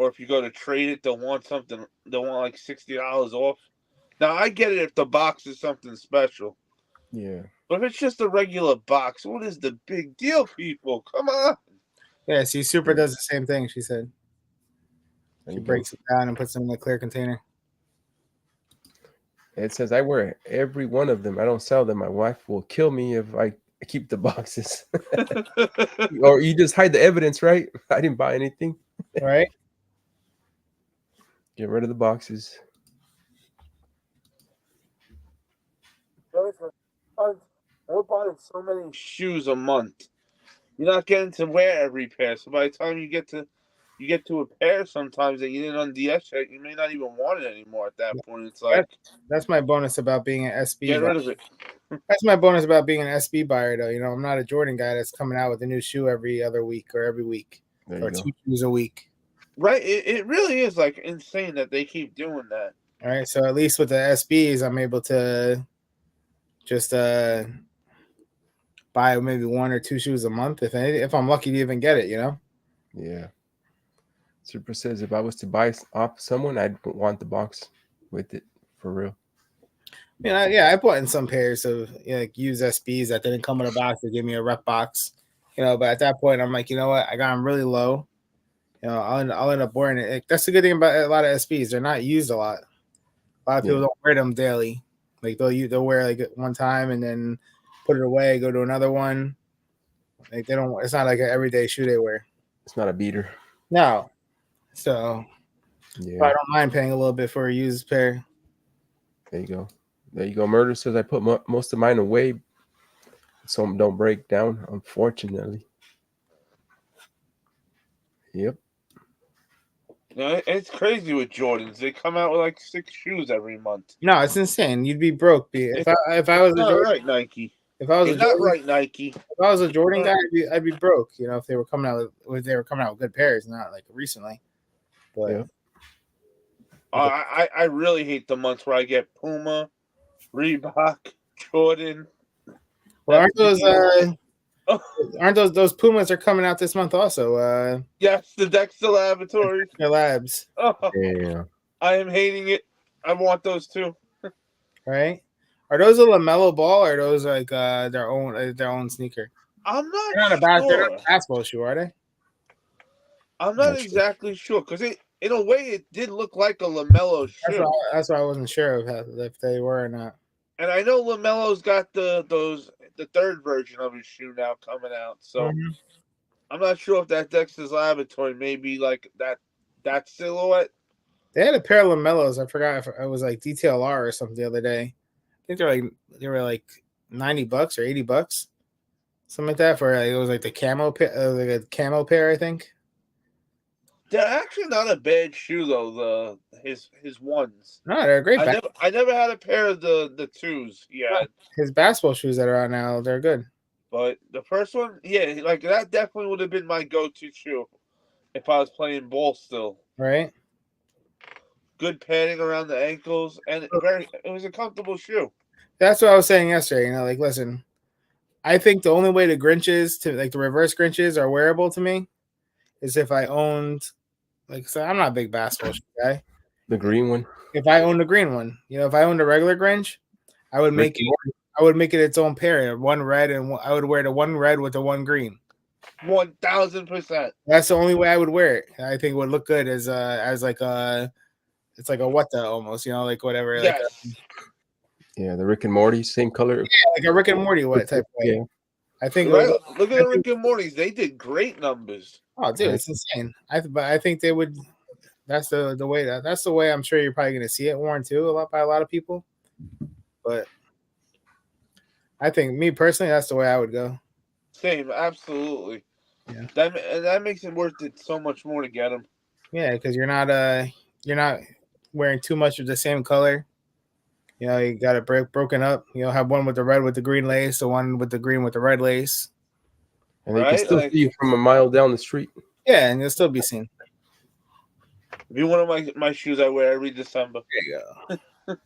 if you go to trade it, they'll want like $60 off. Now I get it if the box is something special. Yeah. But if it's just a regular box, what is the big deal, people? Come on. Yeah, see, Super does the same thing, she said. She breaks it down and puts them in a clear container. It says I wear every one of them. I don't sell them. My wife will kill me if I keep the boxes. Or you just hide the evidence, right? I didn't buy anything. Right? Get rid of the boxes. We're buying so many shoes a month. You're not getting to wear every pair. So by the time you get to a pair sometimes that you didn't on DS yet, you may not even want it anymore at that point. It's like that's my bonus about being an SB. Get rid of it. That's my bonus about being an SB buyer, though. I'm not a Jordan guy that's coming out with a new shoe every other week or every week or 2 shoes a week. Right. It really is like insane that they keep doing that. All right. So at least with the SBs, I'm able to just buy maybe 1 or 2 shoes a month if I'm lucky to even get it, Yeah. Super says if I was to buy off someone, I'd want the box with it for real. I bought in some pairs of like used SBs that didn't come in a box. They gave me a rep box, but at that point I'm like, you know what? I got them really low. I'll end up wearing it. That's the good thing about a lot of SBs. They're not used a lot. A lot of people don't wear them daily. Like they'll wear like one time and then put it away, go to another one. Like they don't. It's not like an everyday shoe they wear. It's not a beater. No. So I don't mind paying a little bit for a used pair. There you go. Murder says I put most of mine away so them don't break down, unfortunately. Yep. It's crazy with Jordans. They come out with like 6 shoes every month. No, it's insane. You'd be broke. If I was not right, Nike. If I was not right, Nike. If I was a Jordan guy, I'd be broke. If they were coming out with good pairs, not like recently. But I really hate the months where I get Puma, Reebok, Jordan. Well, aren't those Pumas are coming out this month also? Yes, the Dexter Laboratories. The labs. Oh, yeah. I am hating it. I want those too. Right? Are those a LaMelo Ball or are those like their own sneaker? I'm not. They're not a basketball shoe, are they? I'm not exactly sure because in a way it did look like a LaMelo shoe. That's why I wasn't sure if they were or not. And I know LaMelo's got those the third version of his shoe now coming out. So Mhm. I'm not sure if that's Dexter's Laboratory, maybe like that silhouette. They had a pair of Lamellos. I forgot if it was like DTLR or something the other day. I think they were like $90 or $80, something like that. For it was like the camo pair, like a camo pair, I think. They're actually not a bad shoe though. His ones. No, they're great. I never had a pair of the twos. Yeah, His basketball shoes that are out now, they're good. but the first one, yeah, like that definitely would have been my go-to shoe if I was playing ball still. Right? Good padding around the ankles, and it was a comfortable shoe. That's what I was saying yesterday. Like, listen, I think the only way the Grinches the reverse Grinches are wearable to me is if I owned, so I'm not a big basketball shoe guy. The green one. If I owned a green one, if I owned a regular Grinch, I would make it its own pair, one red, and I would wear the one red with the one green. 1000%. That's the only way I would wear it. I think it would look good as like it's like a what the almost, like whatever. Yes. Yeah, the Rick and Morty, same color. Yeah, like a Rick and Morty what type of way. Yeah. I think. Look at the Rick and Mortys. They did great numbers. Oh, dude, it's insane. But I think they would. That's the way. That's the way I'm sure you're probably going to see it worn too by a lot of people. But I think me personally, that's the way I would go. Same, absolutely. Yeah. That makes it worth it so much more to get them. Yeah, because you're not wearing too much of the same color. You got it broken up. Have one with the red with the green lace, the one with the green with the red lace. And they can still see you from a mile down the street. Yeah, and you'll still be seen. Be one of my shoes I wear every December. There you go.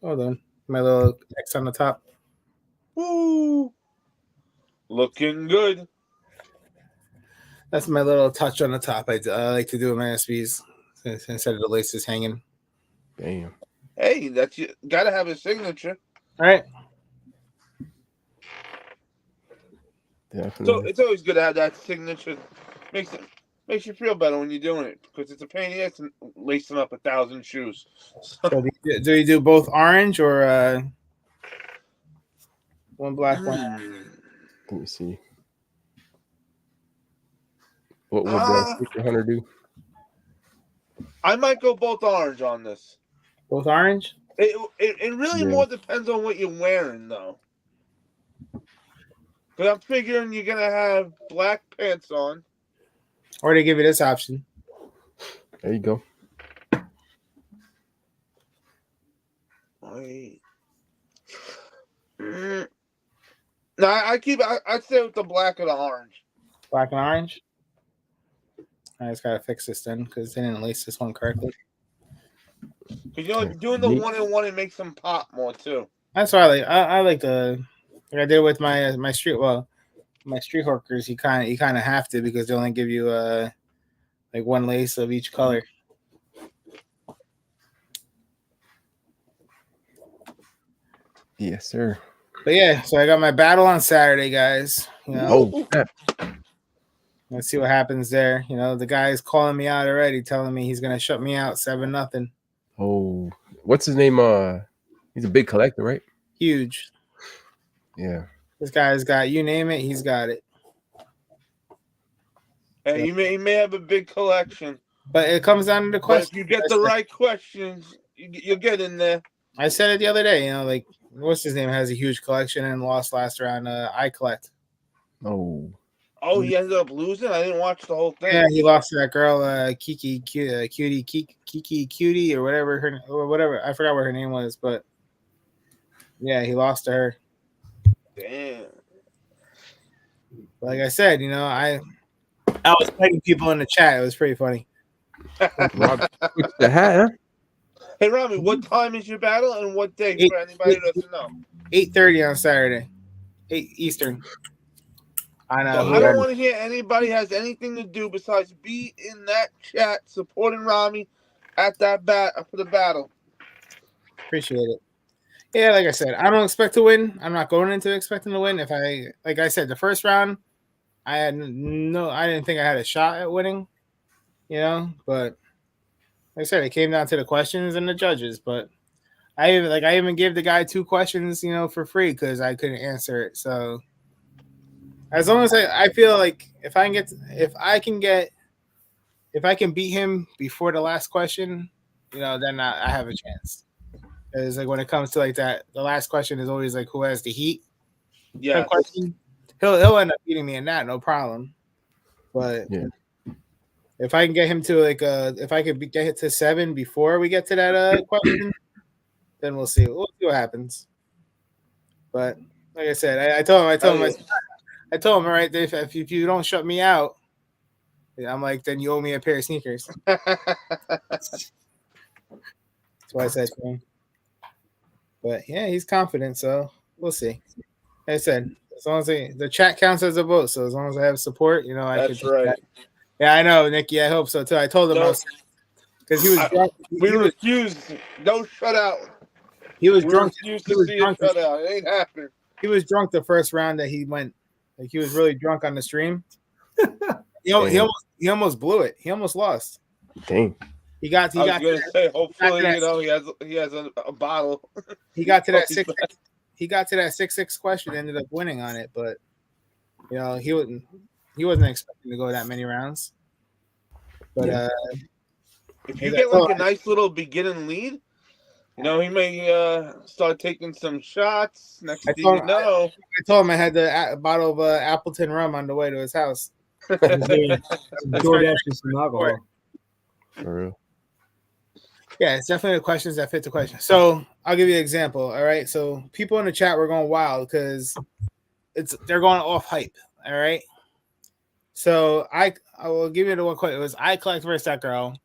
Hold on. My little X on the top. Woo! Looking good. That's my little touch on the top. I like to do with my SBs instead of the laces hanging. Damn. Hey, you gotta have a signature. All right. Definitely. Mm-hmm. So it's always good to have that signature. Makes you feel better when you're doing it because it's a pain in the ass lacing up 1,000 shoes. So do you do both orange or one black one? Let me see. What would the Hunter do? I might go both orange on this. Both orange? It really more depends on what you're wearing, though. Because I'm figuring you're going to have black pants on. Or they give you this option. There you go. Wait. No, I'd stay with the black or the orange. Black and orange? I just gotta fix this then because they didn't lace this one correctly. Because doing the 1-in-1, it makes them pop more too. That's why I like the like I did with my street. Well, my street hawkers, you kind of have to because they only give you like one lace of each color. Yes, sir. But yeah, so I got my battle on Saturday, guys. Oh, let's see what happens there. The guy's calling me out already, telling me he's gonna shut me out 7-0. Oh, what's his name? He's a big collector, right? Huge. Yeah. This guy's got you name it, he's got it. And he may have a big collection, but it comes down to the question. If you get the right questions, you'll get in there. I said it the other day. Like what's his name has a huge collection and lost last round. I collect. Oh, he ended up losing. I didn't watch the whole thing. Yeah, he lost to that girl, Kiki Cutie, or whatever. I forgot what her name was, but yeah, he lost to her. Damn. Like I said, I was fighting people in the chat. It was pretty funny. The hat, huh? Hey, Rami, what time is your battle and what day for anybody who doesn't know? 8:30 on Saturday, 8 Eastern. I don't want to hear anybody has anything to do besides be in that chat supporting Rami at that for the battle. Appreciate it. Yeah, like I said, I don't expect to win. I'm not going into expecting to win. Like I said, the first round, I didn't think I had a shot at winning, but like I said, it came down to the questions and the judges. But I even gave the guy 2 questions, for free because I couldn't answer it. So as long as I feel like if I can beat him before the last question, then I have a chance. Because like when it comes to like that, the last question is always like who has the heat. Yeah. Question. He'll end up beating me in that, no problem. But Yeah. if I can get him to if I could get it to 7 before we get to that question, then we'll see. We'll see what happens. But like I said, I told him, all right, Dave, if you don't shut me out, I'm like, then you owe me a pair of sneakers. That's what I said to him. But yeah, he's confident, so we'll see. Like I said, as long as the chat counts as a vote, so as long as I have support, I That's could. right. Yeah, I know, Nikki. I hope so too. I told him because he was drunk. We refused. No shutout. He was drunk. Refused He to was see drunk. a shutout. It ain't happening. He was drunk the first round that he went. Like he was really drunk on the stream. He almost blew it. He almost lost. Dang. He got. I was gonna say, hopefully, he has a bottle. He got to that 6. He got to that 6-6 question. Ended up winning on it, but he wasn't expecting to go that many rounds. But if you get like a nice little beginning lead, he may start taking some shots. Next thing you know, I told him I had the bottle of Appleton rum on the way to his house. DoorDash and some alcohol. For real. Yeah, it's definitely the questions that fit the question. So I'll give you an example. All right. So people in the chat were going wild because they're going off hype. All right. So I will give you the one question. It was I collect versus that girl.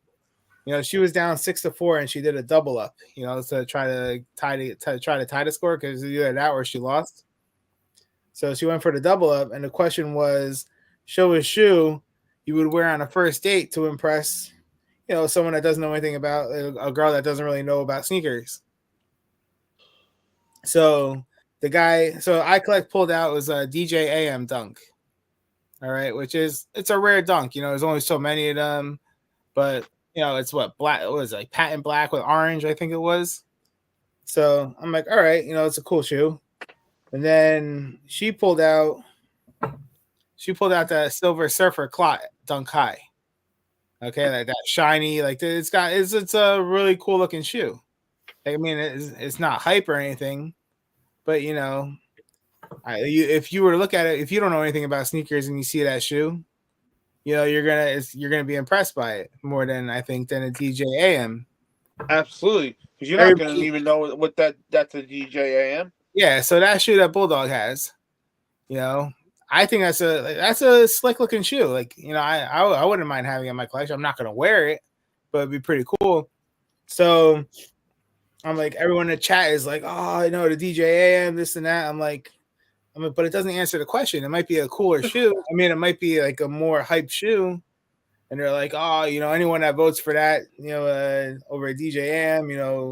She was down 6-4 and she did a double up, to try to tie the score because either that or she lost. So she went for the double up, and the question was, show a shoe you would wear on a first date to impress, someone that doesn't know anything about a girl that doesn't really know about sneakers. So I collect pulled out was a DJ AM dunk. All right, it's a rare dunk. There's only so many of them, but it's black. It was like patent black with orange, I think it was. So I'm like, all right, it's a cool shoe. And then she pulled out that Silver Surfer Clot Dunk High. Okay, like that shiny, like it's a really cool looking shoe. I mean, it's not hype or anything, but if you were to look at it, if you don't know anything about sneakers and you see that shoe, you're gonna be impressed by it more than I think than a DJ AM. Absolutely, because you're not gonna even know what that's a DJ AM. Yeah, so that shoe that Bulldog has, I think that's a slick looking shoe. Like, I wouldn't mind having it in my collection. I'm not gonna wear it, but it'd be pretty cool. So I'm like, everyone in the chat is like, oh, the DJ AM, this and that. I'm like, but it doesn't answer the question. It might be a cooler shoe. I mean, it might be like a more hype shoe. And they're like, oh, anyone that votes for that, over a DJ AM,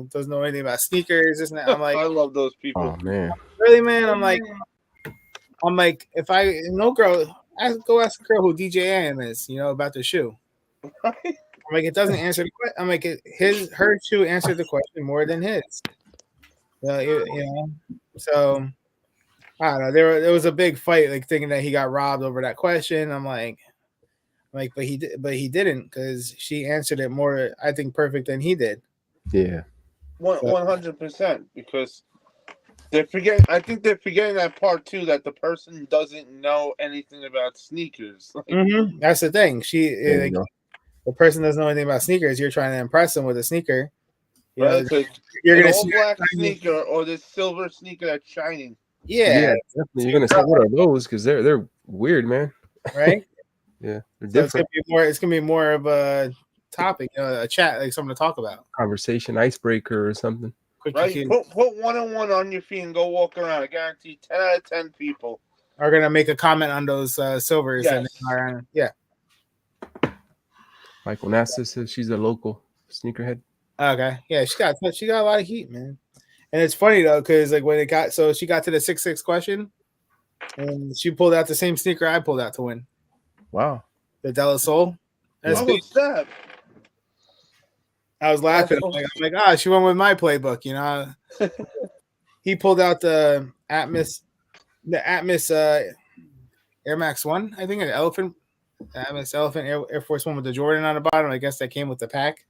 doesn't know anything about sneakers, this and that. I'm like, I love those people. Oh man. Really, man? I'm like, if go ask a girl who DJ AM is, about the shoe. I'm like, it doesn't answer the question. I'm like, her shoe answered the question more than his. So I don't know. There was a big fight, like thinking that he got robbed over that question. I'm like, but he didn't because she answered it more, I think, perfect than he did. Yeah. 100%, because they're forgetting. I think they're forgetting that part too, that the person doesn't know anything about sneakers. That's the thing. The person doesn't know anything about sneakers. You're trying to impress them with a sneaker. Right? You're gonna all black sneaker or this silver sneaker that's shining. Yeah, definitely. You're gonna say what are those because they're weird, man. Right? Yeah, they're different. It's gonna be more of a topic, a chat, like something to talk about, conversation icebreaker or something. Right? Put 1-on-1 on your feet and go walk around. I guarantee 10 out of 10 people are gonna make a comment on those silvers. Yes. Yeah. Michael Nassa says she's a local sneakerhead. Okay, yeah, she got a lot of heat, man. And it's funny though, because like when she got to the 6-6 question, and she pulled out the same sneaker I pulled out to win. Wow, the De La Soul. What was that? I was laughing. I'm like, she went with my playbook, you know. He pulled out the Atmos Air Max 1, I think, an Elephant Air Force 1 with the Jordan on the bottom. I guess that came with the pack.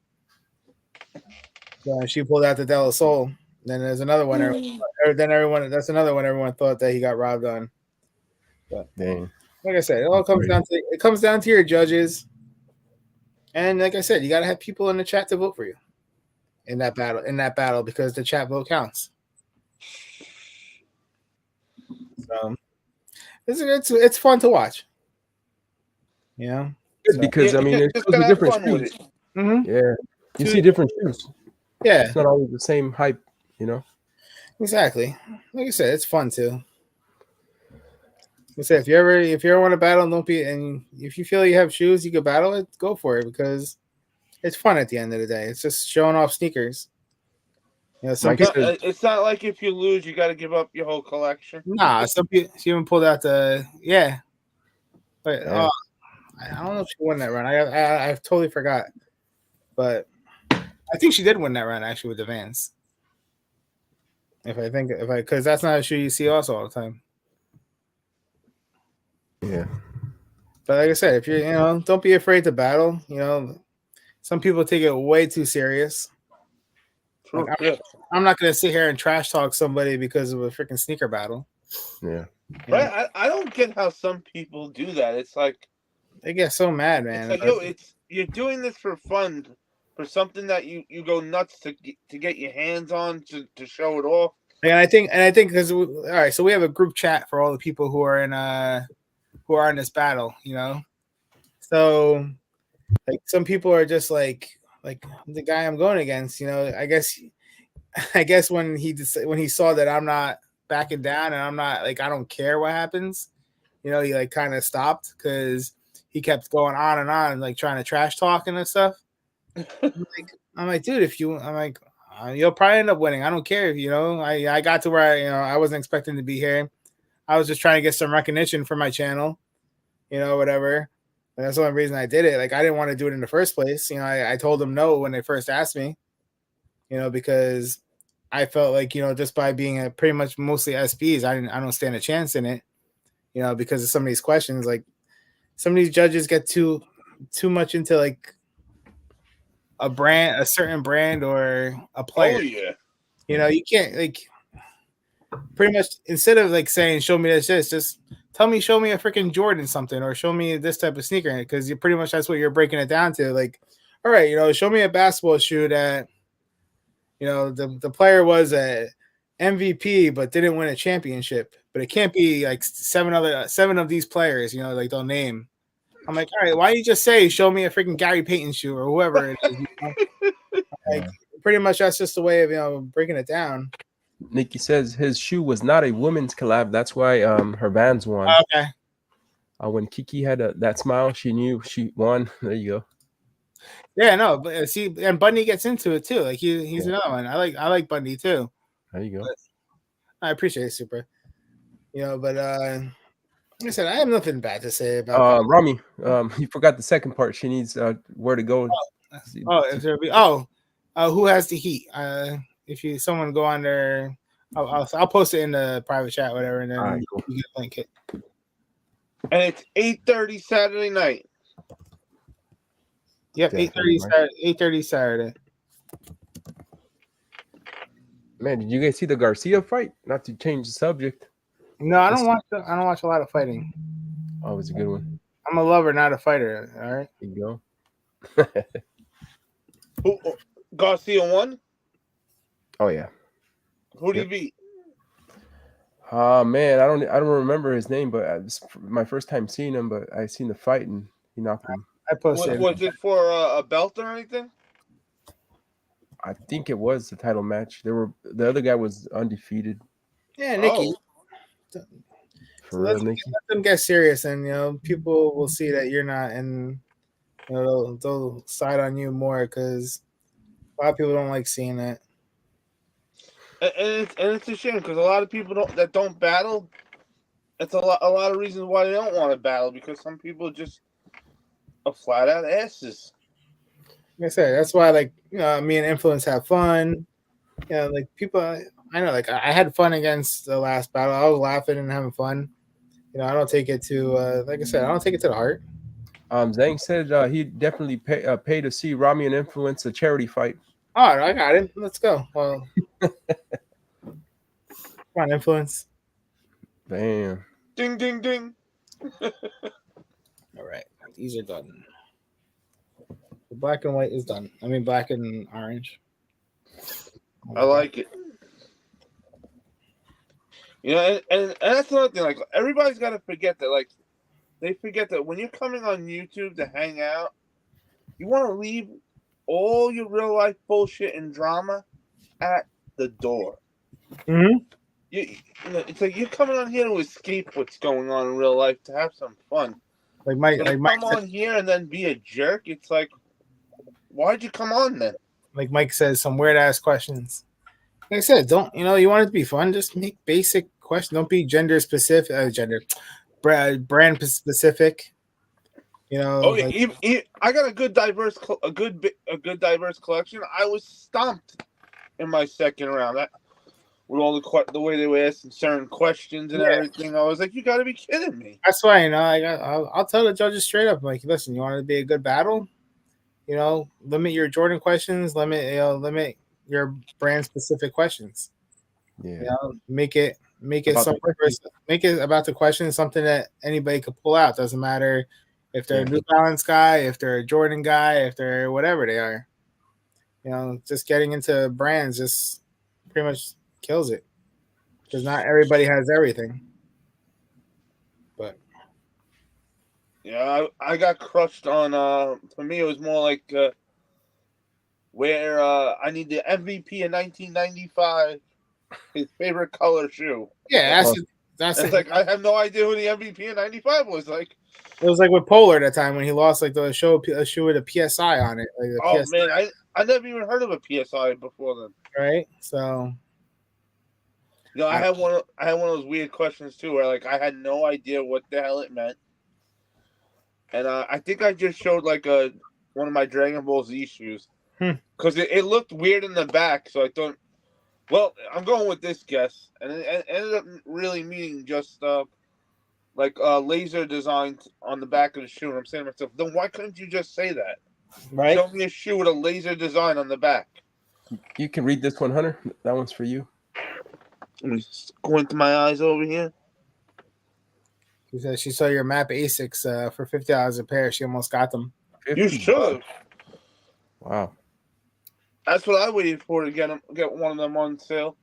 So she pulled out the De La Soul. Then there's another one. That's another one everyone thought that he got robbed on. But Dang. like I said, it comes down to your judges. And like I said, you gotta have people in the chat to vote for you in that battle because the chat vote counts. So it's fun to watch. You know? Because I mean, it's a different shoes. Mm-hmm. Yeah, you see different shoes. Yeah, it's not always the same hype, you know. Exactly. Like I said, it's fun too. Like I said, if you ever want to battle, and if you feel you have shoes, you can battle it. Go for it because it's fun at the end of the day. It's just showing off sneakers. You know, it's not like if you lose, you got to give up your whole collection. Nah, some people she even pulled out the but I don't know if she won that run. I totally forgot, but I think she did win that run actually with the Vans. Because that's not a shoe you see also all the time. Yeah. But like I said, if you're don't be afraid to battle. You know, some people take it way too serious. Like, I'm not gonna sit here and trash talk somebody because of a freaking sneaker battle. Yeah. Right. I don't get how some people do that. It's like they get so mad, man. It's like, you're doing this for fun, for something that you go nuts to get your hands on to show it off. And I think because all right, so we have a group chat for all the people who are in this battle, you know. So like some people are just like the guy I'm going against, you know. I guess when he saw that I'm not backing down and I'm not like I don't care what happens, you know, he like kind of stopped because he kept going on and on like trying to trash talking and stuff. I'm like, dude, you'll probably end up winning. I don't care if I got to where I wasn't expecting to be here. I was just trying to get some recognition for my channel, whatever. And that's the only reason I did it. Like I didn't want to do it in the first place. I told them no when they first asked me, because I felt like, just by being pretty much mostly SBs, I don't stand a chance in it, because of some of these questions. Like some of these judges get too much into like a certain brand or a player. Oh yeah. You can't like pretty much instead of like saying show me this, just tell me show me a freaking Jordan something or show me this type of sneaker, because you pretty much that's what you're breaking it down to. Like, all right, show me a basketball shoe that the player was a MVP but didn't win a championship, but it can't be like seven of these players, like they'll name. I'm like, all right, why don't you just say show me a freaking Gary Payton shoe or whoever it is? Like pretty much that's just the way of breaking it down. Nikki says his shoe was not a women's collab. That's why her Vans won. Okay. When Kiki had that smile, she knew she won. There you go. Yeah, no, but see, and Bundy gets into it too. Like he's another one. I like Bundy too. There you go. But I appreciate it, Super. But like I said, I have nothing bad to say about Rami. You forgot the second part. She needs where to go. Who has the heat? If someone go on there, I'll post it in the private chat, whatever, and then right, cool. you can link it. And it's 8:30 Saturday night. Yep, 8:30 Saturday. Man, did you guys see the Garcia fight? Not to change the subject. No, I don't watch a lot of fighting. Oh, it was a good one. I'm a lover, not a fighter. All right. There you go. Who Garcia won? Oh yeah. Who did he beat? Man, I don't remember his name, but it was my first time seeing him. But I seen the fight and he knocked him. I posted. Was it for a belt or anything? I think it was the title match. The other guy was undefeated. Yeah, Nikki. For real, Nikki. Let them get serious, and people will see that you're not, and they'll side on you more because a lot of people don't like seeing that. And it's a shame because a lot of people that don't battle. It's a lot of reasons why they don't want to battle, because some people just are flat out asses. Like I said, that's why like me and Influence have fun. Like people, I know like I had fun against the last battle. I was laughing and having fun. I don't take it to like I said, I don't take it to the heart. Zhang said he'd definitely pay to see Rami and Influence a charity fight. Oh, I got it. Let's go. Well, come on, Influence. Damn. Ding, ding, ding. All right, these are done. The black and white is done. I mean, black and orange. I like it. And that's another thing. Like, everybody's got to forget that. Like, they forget that when you're coming on YouTube to hang out, you want to leave all your real life bullshit and drama at the door. Mm-hmm. It's like you're coming on here to escape what's going on in real life, to have some fun. Like Mike, so come on here and then be a jerk. It's like, why'd you come on then? Like Mike says, some weird ass questions. Like I said, don't you want it to be fun? Just make basic questions. Don't be gender specific. Brand specific. Oh yeah, like, I got a good diverse collection. I was stomped in my second round. With all the way they were asking certain questions and everything, I was like, "You got to be kidding me!" That's why I'll tell the judges straight up, like, listen, you want it to be a good battle, limit your Jordan questions, limit your brand specific questions. Yeah, make it about the question, something that anybody could pull out. Doesn't matter if they're a New Balance guy, if they're a Jordan guy, if they're whatever they are. Just getting into brands just pretty much kills it, because not everybody has everything. But yeah, I got crushed on. For me, it was more like where I need the MVP in 1995, his favorite color shoe. Yeah, that's like I have no idea who the MVP in '95 was. Like, it was like with Polar that time when he lost like the shoe with a PSI on it. Like PSI. Man, I never even heard of a PSI before then. Right, so. I had one of those weird questions too, where like I had no idea what the hell it meant, and I think I just showed like one of my Dragon Ball Z shoes because it looked weird in the back, so I thought, well, I'm going with this guess, and it ended up really meaning just like laser design on the back of the shoe. And I'm saying to myself, then why couldn't you just say that? Right, show me a shoe with a laser design on the back. You can read this one, Hunter. That one's for you. Let me squint my eyes over here. She said she saw your Map Asics for $50 a pair. She almost got them. You should have. Wow. That's what I waited for to get one of them on sale.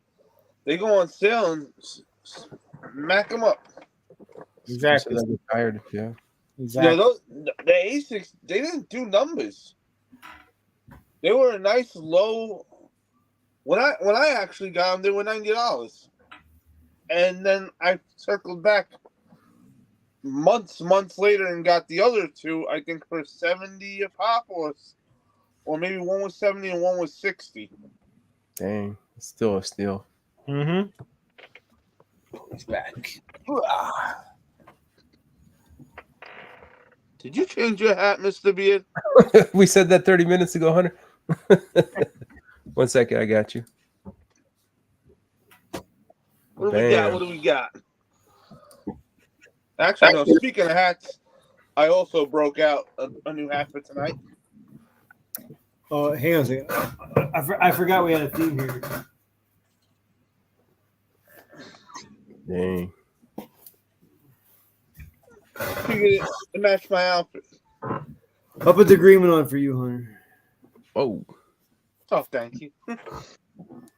They go on sale and smack them up. Exactly. So tired. Yeah. Exactly. The Asics, they didn't do numbers. They were a nice low. When I actually got them, they were $90. And then I circled back months later and got the other two, I think, for $70 a pop, or maybe one was $70 and one was $60. Dang, it's still a steal. Mm-hmm. It's back. Did you change your hat, Mr. Beard? We said that 30 minutes ago, Hunter. 1 second, I got you. What do we got? Actually, no, speaking of hats, I also broke out a new hat for tonight. Oh, hang on a second. I forgot we had a theme here. Dang. Figured it matched my outfit. I'll put the green one on for you, Hunter. Oh. Oh, thank you.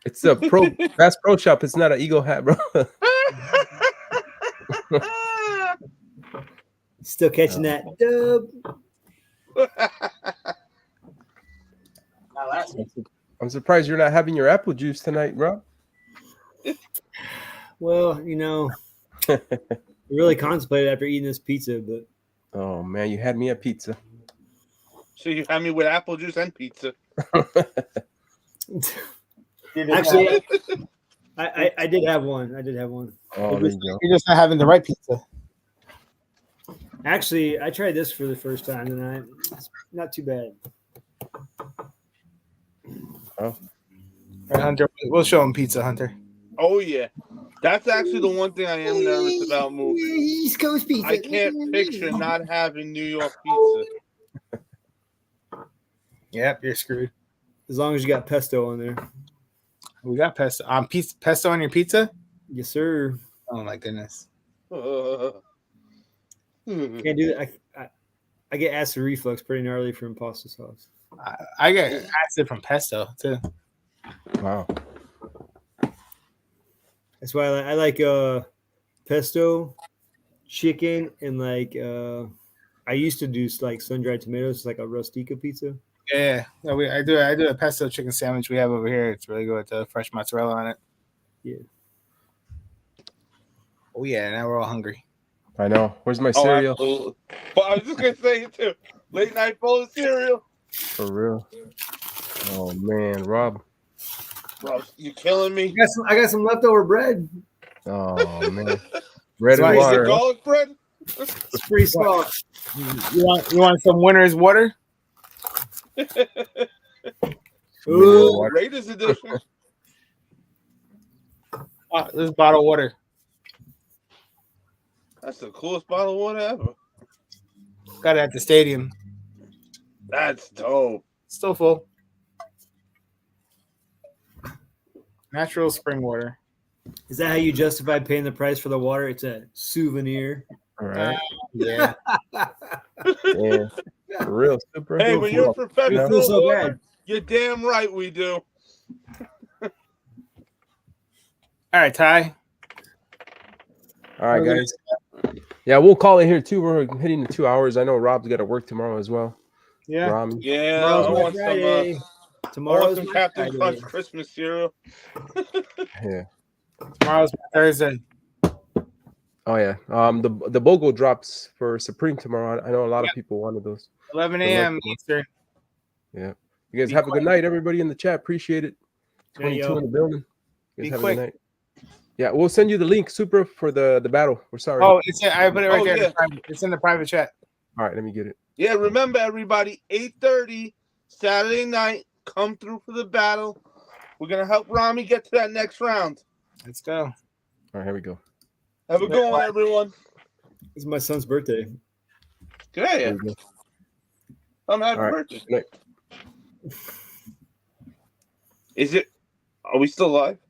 It's a Bass Pro Shop. It's not an Eagle hat, bro. Still catching that dub. I'm surprised you're not having your apple juice tonight, bro. Well, I really contemplated after eating this pizza, but Oh man, you had me at pizza. So you had me with apple juice and pizza. actually, I did have one. I did have one. Oh, there you go. You're just not having the right pizza. Actually, I tried this for the first time, and it's not too bad. Oh. Right, Hunter, we'll show him pizza, Hunter. Oh yeah, that's actually the one thing I am nervous about moving. East Coast pizza. I can't picture not having New York pizza. Yep, you're screwed. As long as you got pesto on there. We got pesto on pesto on your pizza. Yes, sir. Oh my goodness. Can't do that. I get acid reflux pretty gnarly from pasta sauce. I get acid from pesto too. Wow. That's why I like pesto, chicken, and like I used to do like sun-dried tomatoes, like a rustica pizza. Yeah, no, I do a pesto chicken sandwich we have over here. It's really good with the fresh mozzarella on it. Yeah. Oh yeah, now we're all hungry. I know. Where's my cereal? Absolutely. Well, I was just gonna say it too. Late night bowl of cereal. For real. Oh man, Rob. Bro, you killing me. I got some leftover bread. Oh man. Bread That's why and he's water. Garlic bread. It's pretty small. You want some winter's water? Ooh. Raiders edition. This bottle of water. That's the coolest bottle of water ever. Got it at the stadium. That's dope. Still full. Natural spring water. Is that how you justify paying the price for the water? It's a souvenir. All right. Yeah. Yeah. For real, super. Hey, when you're a You professional, feel so water, bad. you're damn right we do. All right, Ty. All right, guys. Yeah, we'll call it here too. We're hitting the 2 hours. I know Rob's got to work tomorrow as well. Yeah. Rami. Yeah, Tomorrow's I my want Friday. some. I want Tomorrow's some my Captain Friday. Crunch Christmas cereal. Yeah. Tomorrow's Thursday. Oh yeah. The BOGO drops for Supreme tomorrow. I know a lot of people wanted those. 11 a.m. Eastern. Yeah. You guys Be have a quick. good night, everybody in the chat. Appreciate it. Yeah, 22 yo. in the building. You guys Be have quick. a good night. Yeah, we'll send you the link, Super, for the battle. We're sorry. Oh, I put it right Oh, there. yeah. It's in the private chat. All right, let me get it. Yeah, remember everybody, 8:30 Saturday night. Come through for the battle. We're gonna help Rami get to that next round. Let's go. All right, here we go. Have a good one, everyone. It's my son's birthday. Good Here day. we go. I'm happy All right. birthday. Good night. Is it? Are we still live?